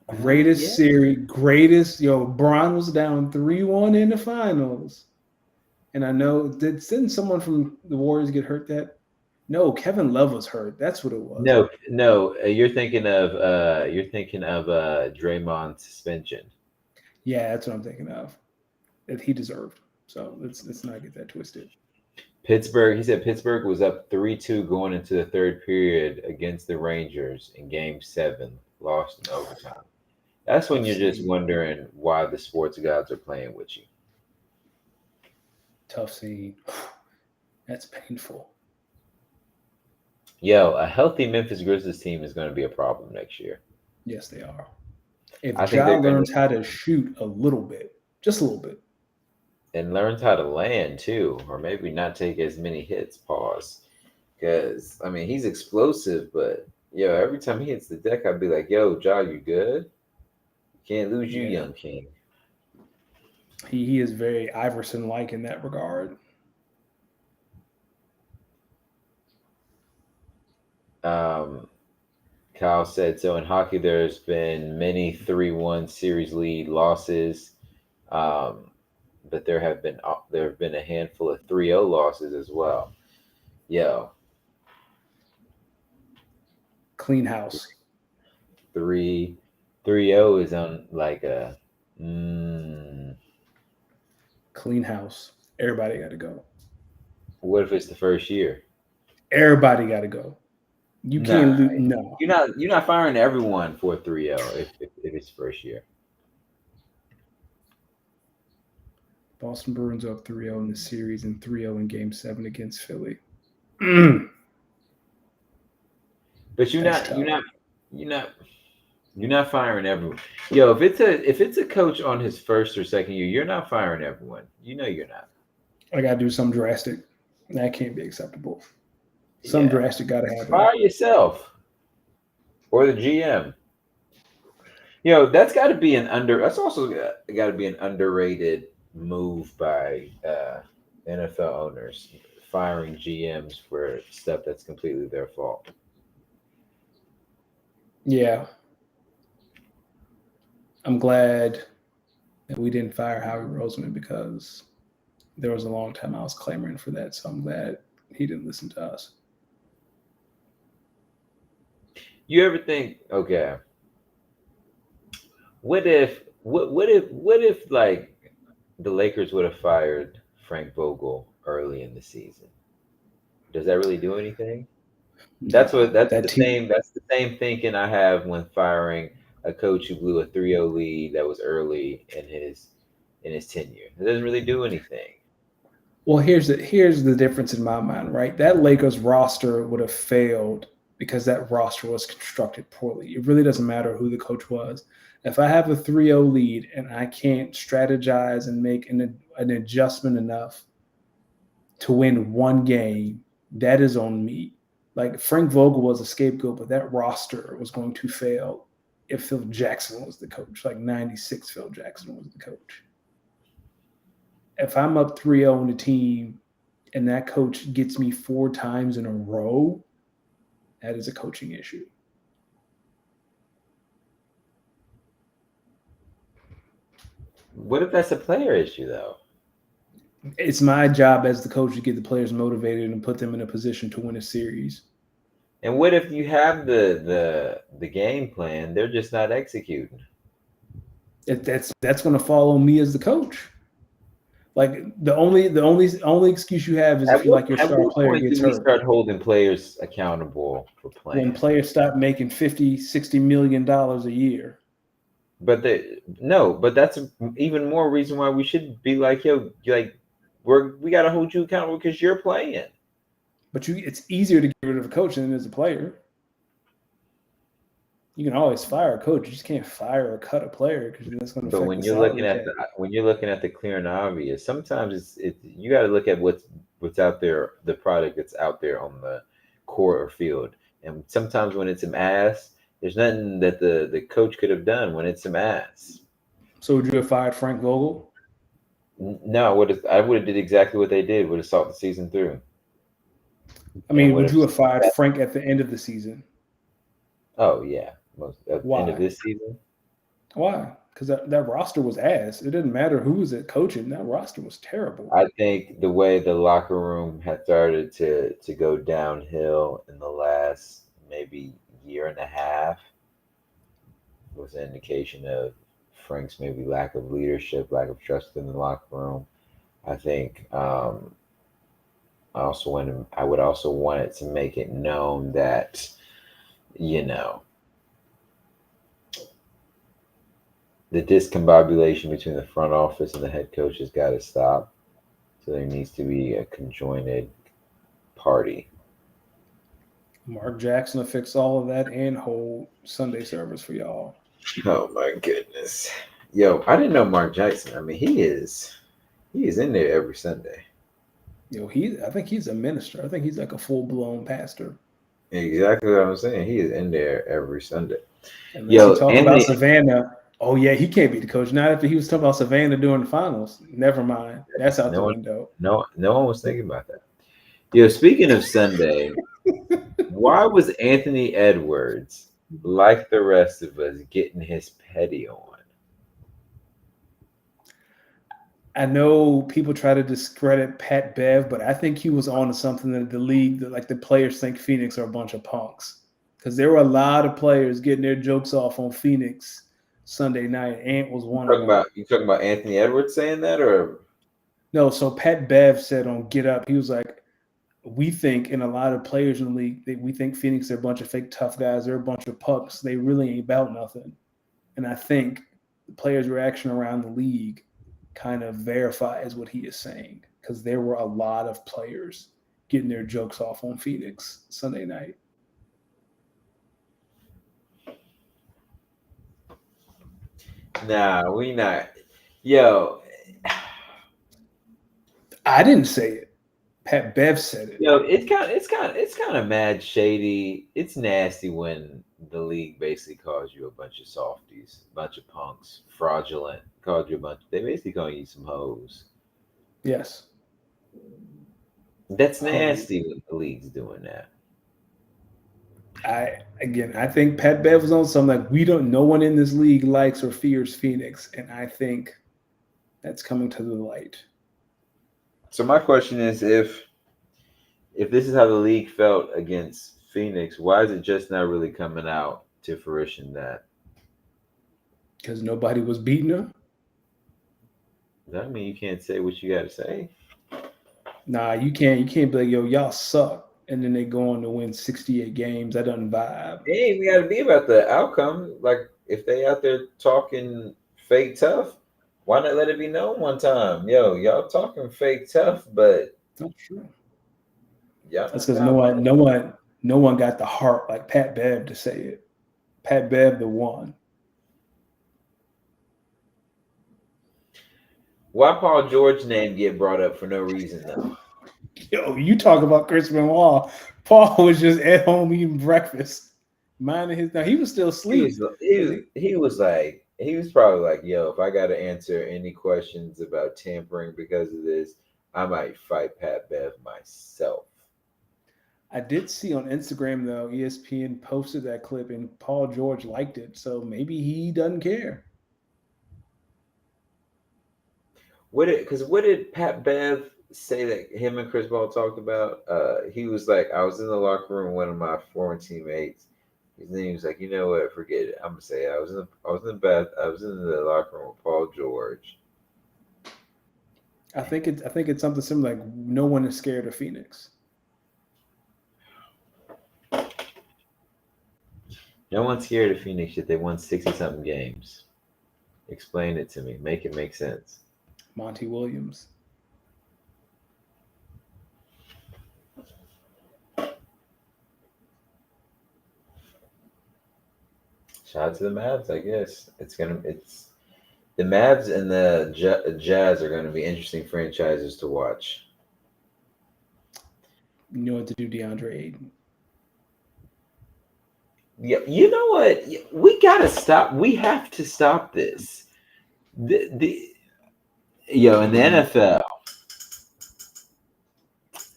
Yeah. Greatest series, greatest. Bron was down 3-1 in the finals. And I know, didn't someone from the Warriors get hurt that? No, Kevin Love was hurt. That's what it was. No, you're thinking of Draymond's suspension. Yeah, that's what I'm thinking of. That he deserved. So let's not get that twisted. Pittsburgh, he said Pittsburgh was up 3-2 going into the third period against the Rangers in game 7, lost in overtime. That's when Tough you're just scene. wondering why the sports gods are playing with you. Tough scene. That's painful. Yo, a healthy Memphis Grizzlies team is going to be a problem next year. Yes, they are. If I think Ja they're going to learns how to shoot a little bit, just a little bit. and learns how to land too, or maybe not take as many hits. Pause, because I mean he's explosive, but yo, every time he hits the deck, I'd be like, "Yo, Ja, you good? Can't lose you, Yeah. young king." He is very Iverson like in that regard. Um, Kyle said so. In hockey, there's been many 3-1 series lead losses, um, but there have been a handful of 3-0 losses as well. Yo, Clean house. 3-0 is on like a. Mm, Clean house. Everybody got to go. what if it's the first year? Everybody got to go. You Nah, can't lose. No. you're not firing everyone for 3-0 if it's first year. Boston Bruins up 3-0 in the series and 3-0 in game 7 against Philly. Mm, But you're that's not you're tough. not you're not you're not firing everyone. Yo, if it's a coach on his first or second year, you're not firing everyone. You know you're not. I got to do something drastic. That can't be acceptable. Some Yeah. drastic got to happen. Fire yourself or the GM. That's got to be that's also got to be an underrated move by NFL owners, firing GMs for stuff that's completely their fault. Yeah. I'm glad that we didn't fire Howie Roseman because there was a long time I was clamoring for that. So I'm glad he didn't listen to us. You ever think, okay, what if like the Lakers would have fired Frank Vogel early in the season? Does that really do anything? That's what Nah, that's that the team. same that's the same thinking I have when firing a coach who blew a 3-0 lead that was early in his tenure. It doesn't really do anything. Well, here's the difference in my mind, right? That Lakers roster would have failed because that roster was constructed poorly. It really doesn't matter who the coach was. If I have a 3-0 lead and I can't strategize and make an adjustment enough to win one game, that is on me. Like Frank Vogel was a scapegoat, but that roster was going to fail if Phil Jackson was the coach. Like 96 Phil Jackson was the coach. If I'm up 3-0 on the team and that coach gets me 4 times in a row, that is a coaching issue. What if that's a player issue though? It's my job as the coach to get the players motivated and put them in a position to win a series. And what if you have the game plan, they're just not executing? That's going to fall on me as the coach. Like the only excuse you have is At if you what like your at star what player point gets do we hurt. start holding players accountable for When playing? players stop making 50, $60 million a year. But that's even more reason why we should be like, yo, like we got to hold you accountable because you're playing. But it's easier to get rid of a coach than it is a player. You can always fire a coach. You just can't fire or cut a player because that's going to But affect when the you're looking salary at cap. the when you're looking at the clear and obvious, sometimes you got to look at what's what's out there, the product that's out there on the court or field. And sometimes when it's some ass, there's nothing that the coach could have done when it's some ass. So would you have fired Frank Vogel? No, I would have did exactly what they did. Would have saw the season through I and mean, would would have. you have fired Frank at the end of the season? Oh yeah, most at the end of Why? this season. Why? Because that roster was ass. It didn't matter who was it coaching. That roster was terrible. I think the way the locker room had started to go downhill in the last maybe year and a half was an indication of Frank's maybe lack of leadership, lack of trust in the locker room. I think I would also want it to make it known that you know the discombobulation between the front office and the head coach has got to stop. So there needs to be a conjoined party. Mark Jackson will fix all of that and hold Sunday service for y'all. Oh my goodness. Yo, I didn't know Mark Jackson. I mean, he is in there every Sunday. I think he's a minister. I think he's like a full blown pastor. Exactly what I'm saying. He is in there every Sunday. Unless he Yo, talk about Anthony, Savannah. Oh yeah, he can't be the coach. Not after he was talking about Savannah during the finals. Never mind. That's out no the one, window. no one was thinking about that. Yo, speaking of Sunday, why was Anthony Edwards like the rest of us getting his petty on? I know people try to discredit Pat Bev, but I think he was on to something that the league, that like the players think Phoenix are a bunch of punks. Because there were a lot of players getting their jokes off on Phoenix Sunday night. Ant was one of them. You talking about Anthony Edwards saying that, or No, so Pat Bev said on Get Up, he was like, we think, and a lot of players in the league, we think Phoenix are a bunch of fake tough guys. They're a bunch of pucks. They really ain't about nothing. And I think the players' reaction around the league kind of verifies what he is saying because there were a lot of players getting their jokes off on Phoenix Sunday night. nah? We not. Yo, I didn't say it. Pat Bev said it. yo, it's kind of mad shady. It's nasty when the league basically calls you a bunch of softies, a bunch of punks, fraudulent. Called you a bunch. They basically calling you some hoes. Yes. That's Oh, nasty when the league's doing that. I think Pat Bev was on something like no one in this league likes or fears Phoenix, and I think that's coming to the light. So my question is, if this is how the league felt against Phoenix, why is it just not really coming out to fruition that? Because nobody was beating her. Does that mean you can't say what you got to say? Nah, you can't. You can't be like, yo, y'all suck, and then they go on to win 68 games. That doesn't vibe. It ain't got to be about the outcome. Like if they out there talking fake tough, why not let it be known one time? Yo, y'all talking fake tough, but Not true. y'all That's not because down for that. no one got the heart like Pat Bev to say it. Pat Bev, the one. Why Paul George name get brought up for no reason though? Yo, you talk about Chris Benoit. Paul was just at home eating breakfast, minding his. Now he was still He was asleep he because was, he was like he was probably like, yo, if I got to answer any questions about tampering because of this, I might fight Pat Bev myself. I did see on Instagram though, ESPN posted that clip and Paul George liked it, so maybe he doesn't care. What did Pat Bev say that him and Chris Paul talked about? He was like, I was in the locker room with one of my former teammates. His name was like, you know what? Forget it. I'm gonna say it. I was in the locker room with Paul George. I think it's something similar. Like no one is scared of Phoenix. No one's scared of Phoenix yet. They won 60 something games. Explain it to me. Make it make sense. Monty Williams. Shout out to the Mavs, I guess. It's the Mavs and the Jazz are gonna be interesting franchises to watch. You know what to do, DeAndre Ayton. Yeah, you know what? We gotta stop. We have to stop this. In the NFL,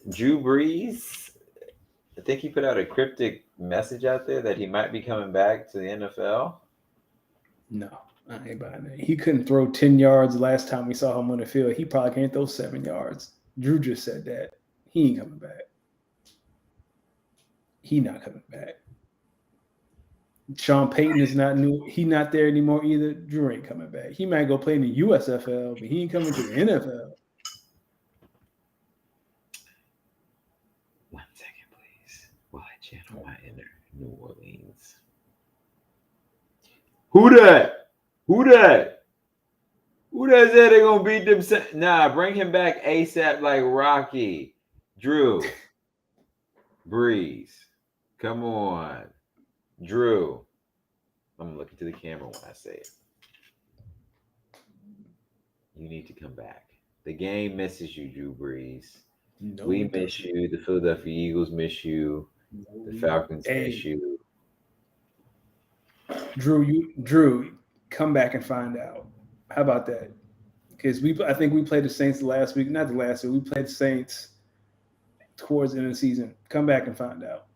Drew Brees, I think he put out a cryptic message out there that he might be coming back to the NFL. No, I ain't buying that. He couldn't throw 10 yards last time we saw him on the field. He probably can't throw 7 yards. Drew just said that. He ain't coming back. He not coming back. Sean Payton is not new. He not there anymore either. Drew ain't coming back. He might go play in the USFL, but he ain't coming to the NFL. 1 second, please. While I channel my inner New Orleans. Who that? Who that? Who that said they gonna beat them? Nah, bring him back ASAP like Rocky. Drew. Breeze. Come on. Drew. I'm looking to the camera when I say it. You need to come back. The game misses you, Drew Brees. No, we miss you. The Philadelphia Eagles miss you. The Falcons miss you. Drew, come back and find out. How about that? Because I think we played the Saints last week. Not the last week. We played the Saints towards the end of the season. Come back and find out.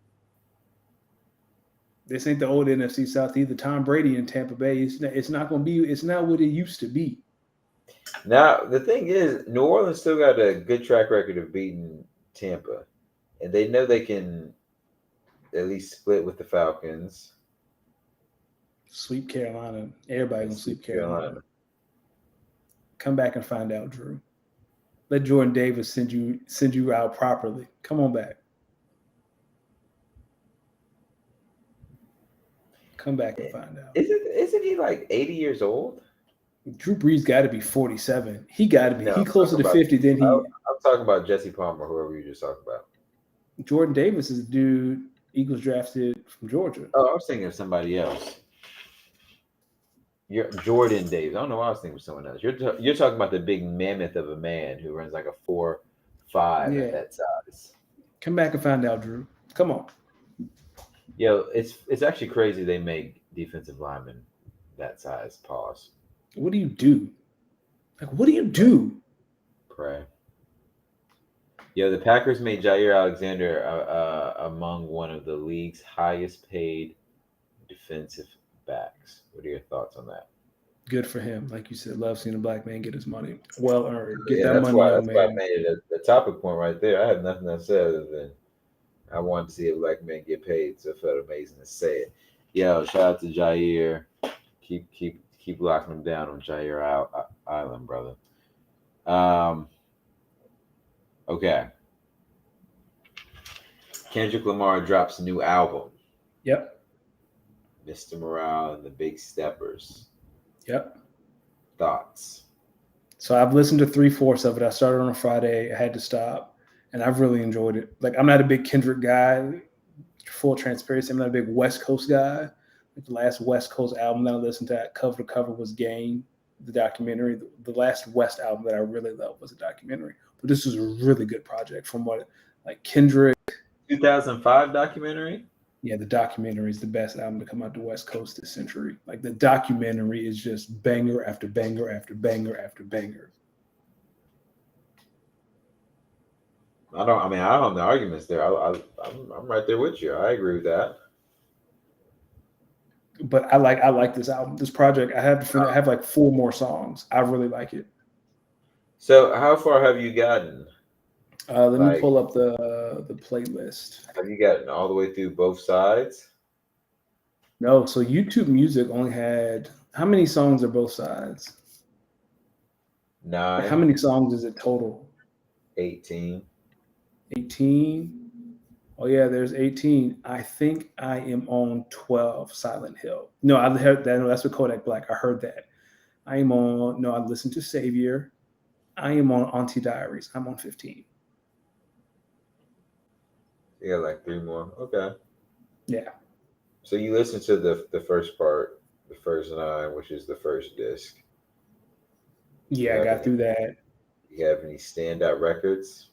This ain't the old NFC South either. Tom Brady in Tampa Bay. It's not going to be. It's not what it used to be. Now the thing is, New Orleans still got a good track record of beating Tampa, and they know they can at least split with the Falcons. Sweep Carolina. Everybody gonna sweep Carolina. Come back and find out, Drew. Let Jordan Davis send you out properly. Come on back. Come back and find out. Isn't he like 80 years old? Drew Brees got to be 47. He got to be. He closer to 50 than he. I'm talking about Jesse Palmer, whoever you just talked about. Jordan Davis is the dude Eagles drafted from Georgia. Oh, I was thinking of somebody else. You're Jordan Davis. I don't know why I was thinking of someone else. You're talking about the big mammoth of a man who runs like a 4.5 at that size. Come back and find out, Drew. Come on. Yo, it's actually crazy they make defensive linemen that size. Pause. What do you do? Like, what do you do? Pray. Yo, the Packers made Jair Alexander among one of the league's highest paid defensive backs. What are your thoughts on that? Good for him. Like you said, love seeing a black man get his money. Well earned. Get that that's money, why, young that's why I man. made it the topic point right there. I have nothing to say other than I wanted to see a black man get paid, so it felt amazing to say it. Yo, shout out to Jair. Keep locking him down on Jair Island, brother. Okay. Kendrick Lamar drops a new album. Yep. Mr. Morale and the Big Steppers. Yep. Thoughts? So I've listened to 3/4 of it. I started on a Friday. I had to stop, and I've really enjoyed it. Like, I'm not a big Kendrick guy. Full transparency, I'm not a big West Coast guy. Like, the last West Coast album that I listened to cover to cover was Game, the documentary. The last West album that I really loved was a documentary. But this was a really good project from what, like, Kendrick. 2005 documentary? Yeah, the documentary is the best album to come out the West Coast this century. Like, the documentary is just banger after banger after banger after banger. I don't have the arguments there. I'm right there with you. I agree with that. But I like this album, this project. I have like 4 more songs. I really like it. So how far have you gotten? Let me pull up the playlist. Have you gotten all the way through both sides? No, so YouTube Music only had, how many songs are both sides? 9. Like, how many songs is it total? 18. 18. Oh yeah, there's 18. I think I am on 12, Silent Hill. No, I heard that. No, that's with Kodak Black. I heard that. I listened to Savior. I am on Auntie Diaries. I'm on 15. You got like 3 more. Okay. Yeah. So you listen to the first part, the first 9, which is the first disc. Yeah, I got through that. You have any standout records?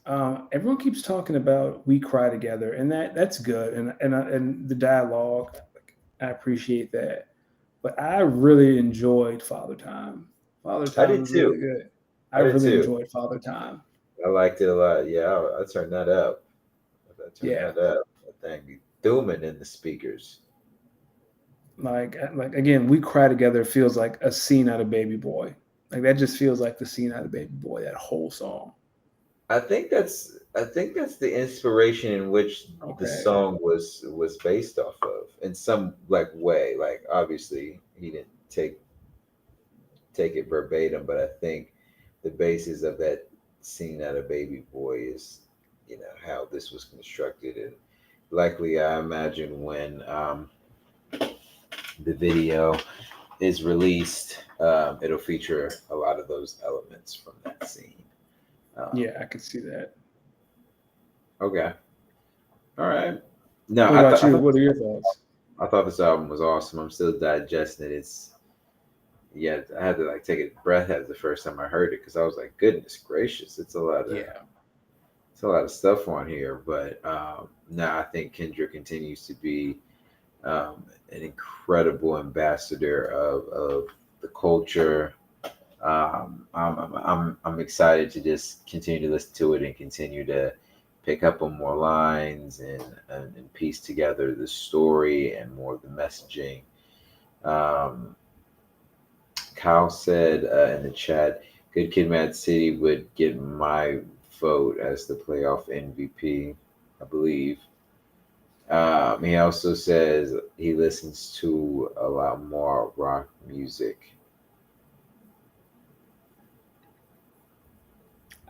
Everyone keeps talking about "We Cry Together," and that's good, and the dialogue, I appreciate that. But I really enjoyed Father Time. Father I Time did was really too. good. I I did really too. enjoyed Father Time. I liked it a lot. Yeah, I turned that up. I turned Yeah, that up. That thing be booming in the speakers. like again, "We Cry Together" feels like a scene out of Baby Boy. Like that just feels like the scene out of Baby Boy. That whole song. I think that's the inspiration in which the Okay. song was based off of in some like way. Like obviously he didn't take it verbatim, but I think the basis of that scene out of Baby Boy is, how this was constructed, and likely I imagine when the video is released, it'll feature a lot of those elements from that scene. Um, Yeah, I could see that. okay, all right. No, What I about thought I you? thought What are your thoughts? I thought this album was awesome. I'm still digesting it. Yeah, I had to like take a breath at the first time I heard it because I was like, goodness gracious, Yeah, it's a lot of stuff on here. But now I think Kendrick continues to be an incredible ambassador of the culture. I'm excited to just continue to listen to it and continue to pick up on more lines and piece together the story and more of the messaging. Um, Kyle said in the chat, "Good Kid, Mad City would get my vote as the playoff MVP, I believe." He also says he listens to a lot more rock music.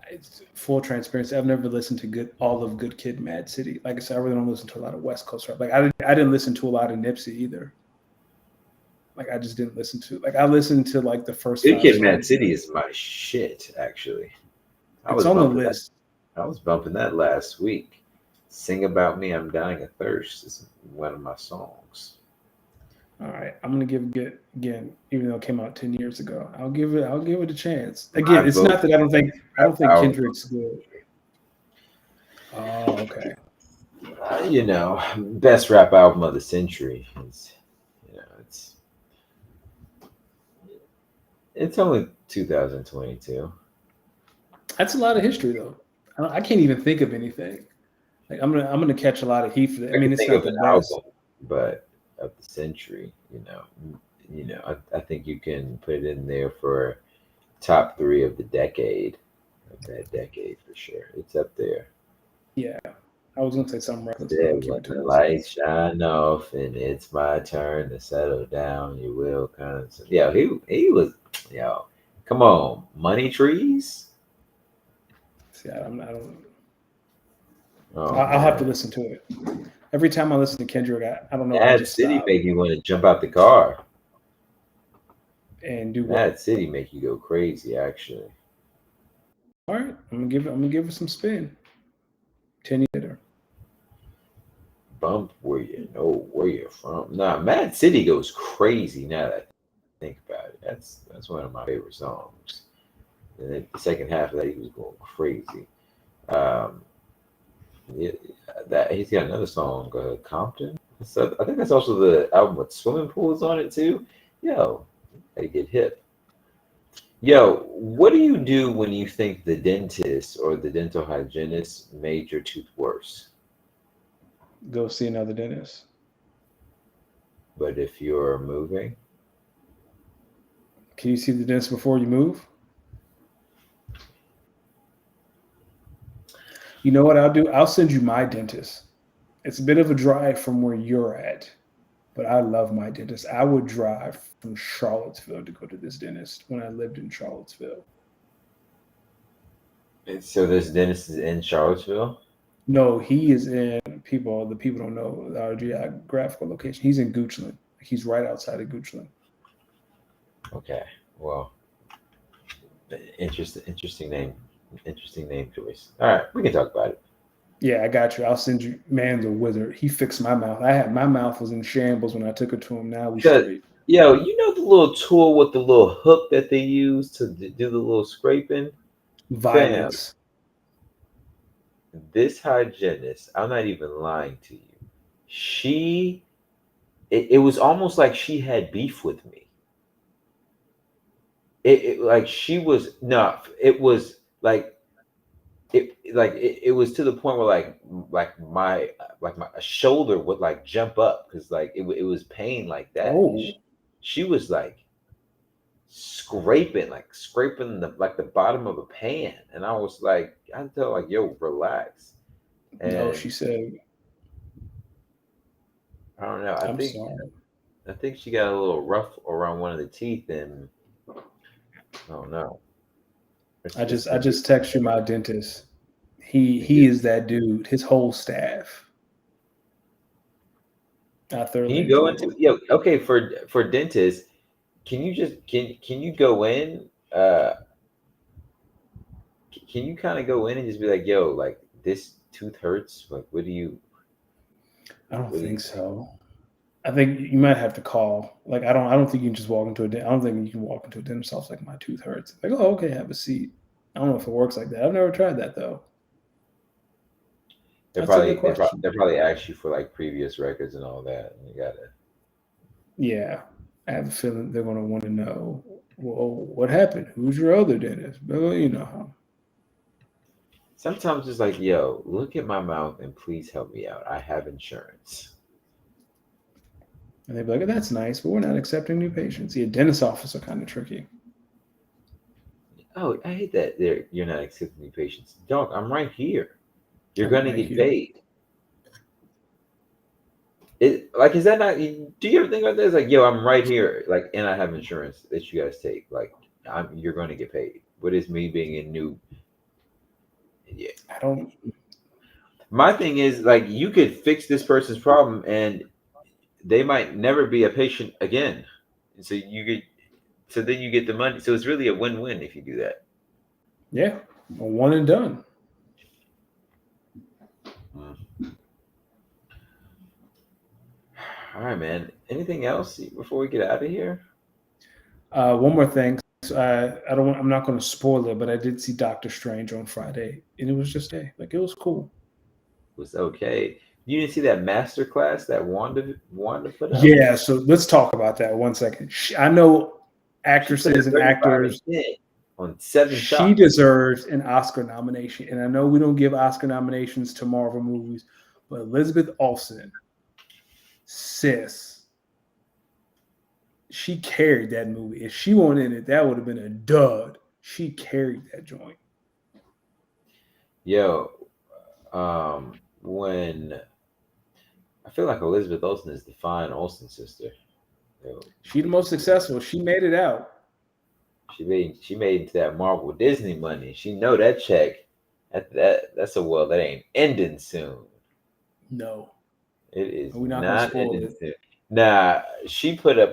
it's full transparency. I've never listened to all of Good Kid, Mad City. Like I said, I really don't listen to a lot of West Coast rap. Like I didn't listen to a lot of Nipsey either. Like I just didn't listen to. Like I listened to like the first Good five Kid, Mad songs. City is my shit. Actually, I It's was on the bumping that. list. I was bumping that last week. "Sing About Me, I'm Dying of Thirst" is one of my songs. All right, I'm gonna give it again, even though it came out 10 years ago. I'll give it a chance. My Again, it's vote not that I don't think album. Kendrick's good. Oh, okay. Best rap album of the century. It's only 2022. That's a lot of history though. I can't even think of anything. Like I'm gonna catch a lot of heat for that. I I mean, could it's think not of the an best. album, but of the century, I think you can put it in there for top three of the decade, of that decade for sure. It's up there. Yeah, I was gonna say something reckless, but I'll Said keep when it to the myself. lights shine off and it's my turn to settle down, you will kind of. Yeah, he was. Come on, Money Trees. See, I don't. Oh I'll have to man, listen to it. Every time I listen to Kendrick, I don't know. I Mad just City stop make you want to jump out the car. and do what. Mad City make you go crazy. Actually, All right, I'm gonna give it some spin. 10 years later. bump where you know where you're from. Nah, Mad City goes crazy now that I think about it. That's one of my favorite songs. And then the second half of that, he was going crazy. Um, yeah, that he's got another song, Compton. So I think that's also the album with swimming pools on it too. Yo, gotta get hip. Yo, what do you do when you think the dentist or the dental hygienist made your tooth worse? Go see another dentist. But if you're moving, Can you see the dentist before you move? You know what I'll do? I'll send you my dentist. It's a bit of a drive from where you're at, but I love my dentist. I would drive from Charlottesville to go to this dentist when I lived in Charlottesville. so this dentist is in Charlottesville. No, he is in the people don't know our geographical location. He's in Goochland. He's right outside of Goochland. Okay, well, interesting name choice. All right, we can talk about it. Yeah, I got you. I'll send you. Man's a wizard. He fixed my mouth. My mouth was in shambles when I took it to him. Now we Cause straight. yo, you know the little tool with the little hook that they use to do the little scraping, fam. Violence. this hygienist, I'm not even lying to you. It was almost like she had beef with me. It like she was no, it was it was to the point where like my shoulder would like jump up because like it was pain like that. And Oh, she was like scraping the bottom of a pan, and I was like, I tell like, yo, relax. no, And she said, I don't know. I I'm think sorry. I think she got a little rough around one of the teeth, and I don't know. It's I gonna be. just text you my dentist. He He get, is that dude. His whole staff. I can thoroughly you go enjoyed into it. okay for dentists? Can you just can you go in? Can you kind of go in and just be like, yo, like this tooth hurts. Like, I don't what do you think think? so. I think you might have to call. Like I don't think you can just walk into I don't think you can walk into a dentist's office like my tooth hurts. Like, oh, okay, have a seat. I don't know if it works like that. I've never tried that though. That's a good question. They probably ask you for like previous records and all that, and you gotta. Yeah, I have a feeling they're going to want to know. Well, what happened? Who's your other dentist? Well, you know how. Sometimes it's like, yo, look at my mouth and please help me out. I have insurance. And they'd be like, oh, that's nice, but we're not accepting new patients. Yeah, dentist office are kind of tricky. Oh, I hate that you're not accepting new patients. Dog, I'm right here. You're I'm gonna right get here. paid. It like is that not? Do you ever think about this? Like, yo, I'm right here. Like, and I have insurance that you guys take. Like, you're going to get paid. What is me being a new? Yeah. I don't. My thing is like you could fix this person's problem and they might never be a patient again. And so so then you get the money. So it's really a win-win if you do that. Yeah, one and done. Mm. All right, man. Anything else before we get out of here? One more thing. I don't. I'm not going to spoil it, but I did see Doctor Strange on Friday, and it was just like it was cool. Was okay. You didn't see that master class that Wanda put up? Yeah. So let's talk about that 1 second. I know She put a actresses and 35 and actors. 10 on 7 She shots. deserves an Oscar nomination, and I know we don't give Oscar nominations to Marvel movies, but Elizabeth Olsen, sis, she carried that movie. If she weren't in it, that would have been a dud. She carried that joint. Yo, when I feel like Elizabeth Olsen is the fine Olsen sister. Yo, She the most successful. She made it out. she made into that Marvel Disney money. She know that check. That's a well that ain't ending soon. No, It is we're not gonna not spoil ending it. soon. Nah,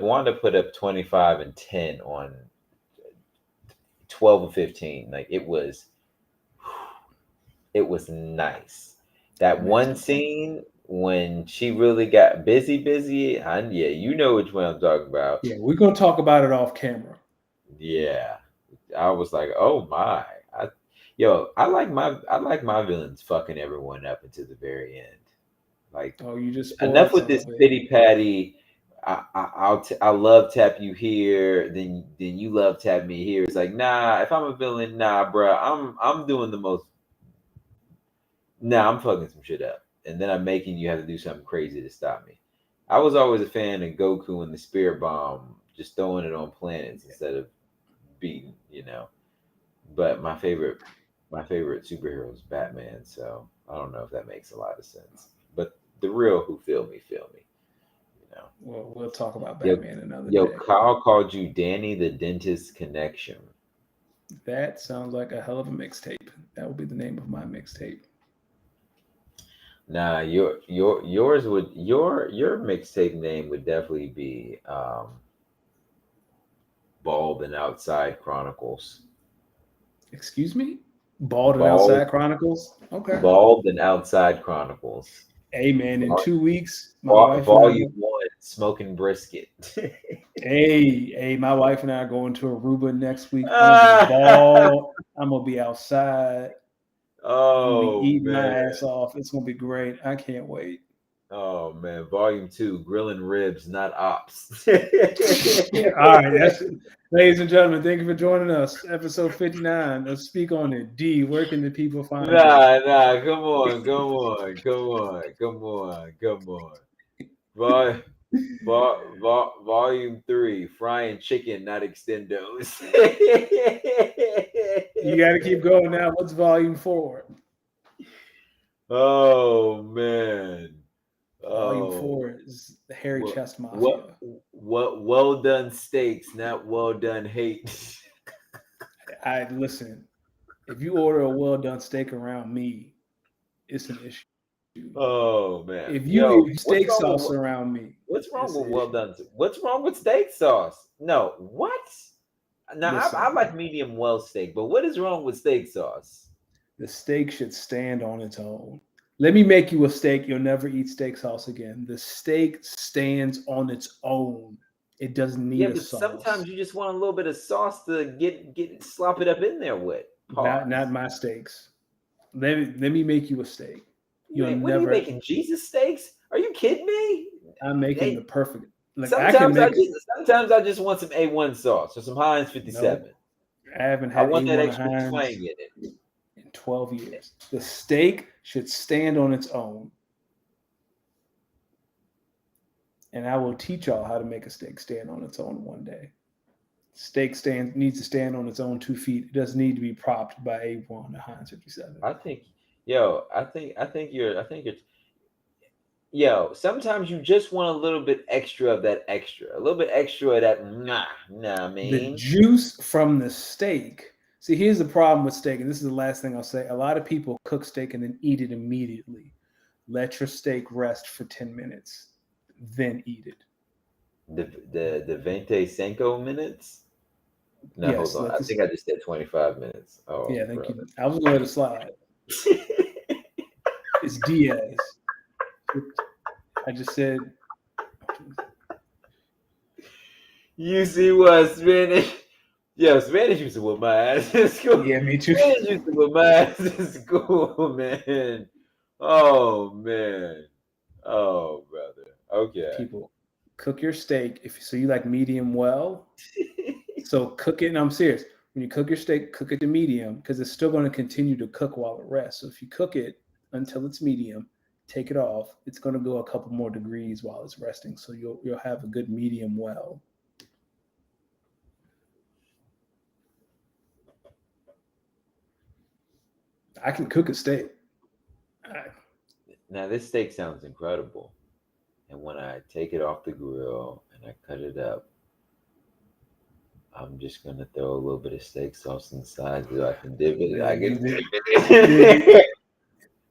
Wanda put up 25 and 10 on 12 and 15. Like it was nice. That one Amazing. scene when she really got busy, and yeah, you know which one I'm talking about. Yeah, we're gonna talk about it off camera. Yeah, I was like, oh my, I like my villains fucking everyone up until the very end. Like Oh, you just enough spoiled with some this of it. pity patty. I'll love tap you here, then you love tap me here. It's like nah. If I'm a villain, nah, bruh. I'm doing the most. Nah, I'm fucking some shit up, and then I'm making you have to do something crazy to stop me. I was always a fan of Goku and the Spirit Bomb, just throwing it on planets instead of beating, But my favorite superhero is Batman, so I don't know if that makes a lot of sense. But the real who feel me, you know. We'll talk about Yo, Batman another yo, day. Kyle called you Danny the Dentist Connection. That sounds like a hell of a mixtape. That will be the name of my mixtape. Nah, your mixtape name would definitely be Bald and Outside Chronicles. Excuse me? Bald and Bald, Outside Chronicles? Okay. Bald and Outside Chronicles. Hey man, in Vol- 2 weeks, my wife and I Volume One, Smoking Brisket. my wife and I are going to Aruba next week. I'm gonna be Ah, bald. I'm gonna be outside. I'm gonna be Oh eating my man. ass off. It's gonna be great. I can't wait. Oh man. Volume 2, grilling ribs, not ops. All right, ladies and gentlemen, thank you for joining us. Episode 59 of Speak On It. D, where can the people find you? Nah, come on, come on, come on, come on, come on. Vol, volume 3, frying chicken, not extendos. You got to keep going now. What's volume 4? Oh man. Volume Oh, 4 is the Hairy what, Chest what, Mafia. well done steaks, not well done hate. I listen. If you order a well done steak around me, it's an issue. Oh man, If you yo, eat steak sauce around me, what's wrong it's with an well issue. done? What's wrong with steak sauce? No, what? Now I Listen, like medium well steak, but what is wrong with steak sauce? the steak should stand on its own. Let me make you a steak. You'll never eat steak sauce again. The steak stands on its own. It doesn't Yeah, need a but sauce. sometimes you just want a little bit of sauce to slop it up in there with. Not Pause. my steaks. Let me make you a steak. You'll What are you never. making? Jesus steaks? Are you kidding me? I'm making the Hey, perfect. Like I can make. sometimes I just want some A1 sauce or some Heinz Nope. 57. I haven't I had want that A1 extra twang Heinz in it. in 12 years. The steak should stand on its own. And I will teach y'all how to make a steak stand on its own one day. Steak needs to stand on its own 2 feet. It doesn't need to be propped by A1 or Heinz 57. I think, yo, yo, sometimes you just want a little bit extra of that extra, a little bit extra of that. I The mean, juice from the steak. See, here's the problem with steak, and this is the last thing I'll say. A lot of people cook steak and then eat it immediately. Let your steak rest for 10 minutes, then eat it. the 25 minutes. No, hold Yes, on. let I this. think I just said 25 minutes. Oh, Yeah, thank brother. you. I was gonna let it slide. It's Diaz. I just said. You see what Spanish? Yeah, Spanish used to whip my ass in school. Yeah, me too. Spanish used to whip my ass in school, man. Oh man. Oh brother. Okay. People, cook your steak if so you like medium well. So cook it, and I'm serious. When you cook your steak, cook it to medium because it's still going to continue to cook while it rests. So if you cook it until it's medium, take it off. It's going to go a couple more degrees while it's resting. So you'll have a good medium well. I can cook a steak. Now this steak sounds incredible. And when I take it off the grill and I cut it up, I'm just gonna throw a little bit of steak sauce inside so I can dip it. I can dip it.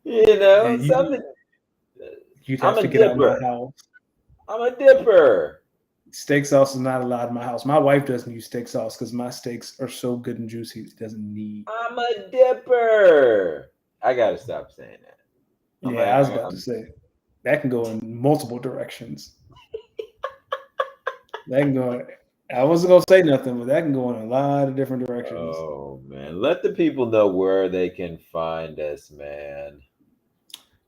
You know, And something. you'd I'm have a to get out of my dipper. house. I'm a dipper. Steak sauce is not allowed in my house. My wife doesn't use steak sauce because my steaks are so good and juicy. It doesn't need. I'm a dipper. I gotta stop saying that. Yeah, I was about to say that can go in multiple directions. That can go. I wasn't gonna say nothing, but that can go in a lot of different directions. Oh man, let the people know where they can find us, man.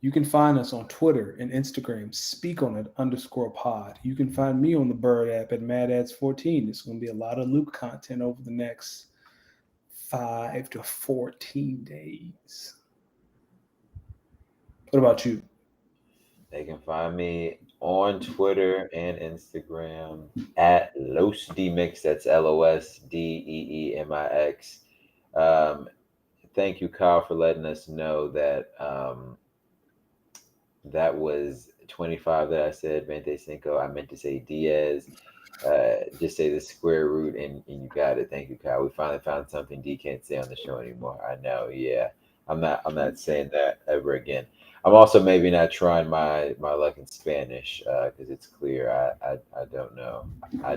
You can find us on Twitter and Instagram, speakonit_pod. You can find me on the Bird app at MadAds14. It's going to be a lot of Luke content over the next 5 to 14 days. What about you? They can find me on Twitter and Instagram at LosDMix. That's LosDeemix. Thank you, Kyle, for letting us know that that was 25 that I said 25. I meant to say Diaz. Just say the square root and you got it. Thank you, Kyle. We finally found something D can't say on the show anymore. I know, yeah. I'm not saying that ever again. I'm also maybe not trying my luck in Spanish because it's clear I don't know. I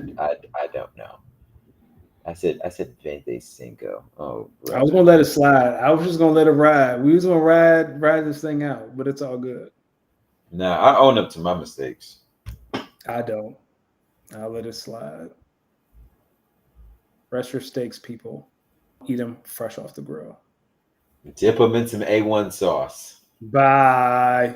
don't know. I said 25. Oh, I was brother. gonna let it slide. I was just gonna let it ride. We was gonna ride this thing out, but it's all good. Nah, I own up to my mistakes. I don't. I'll let it slide. Rest your steaks, people. Eat them fresh off the grill. Dip them in some A1 sauce. Bye.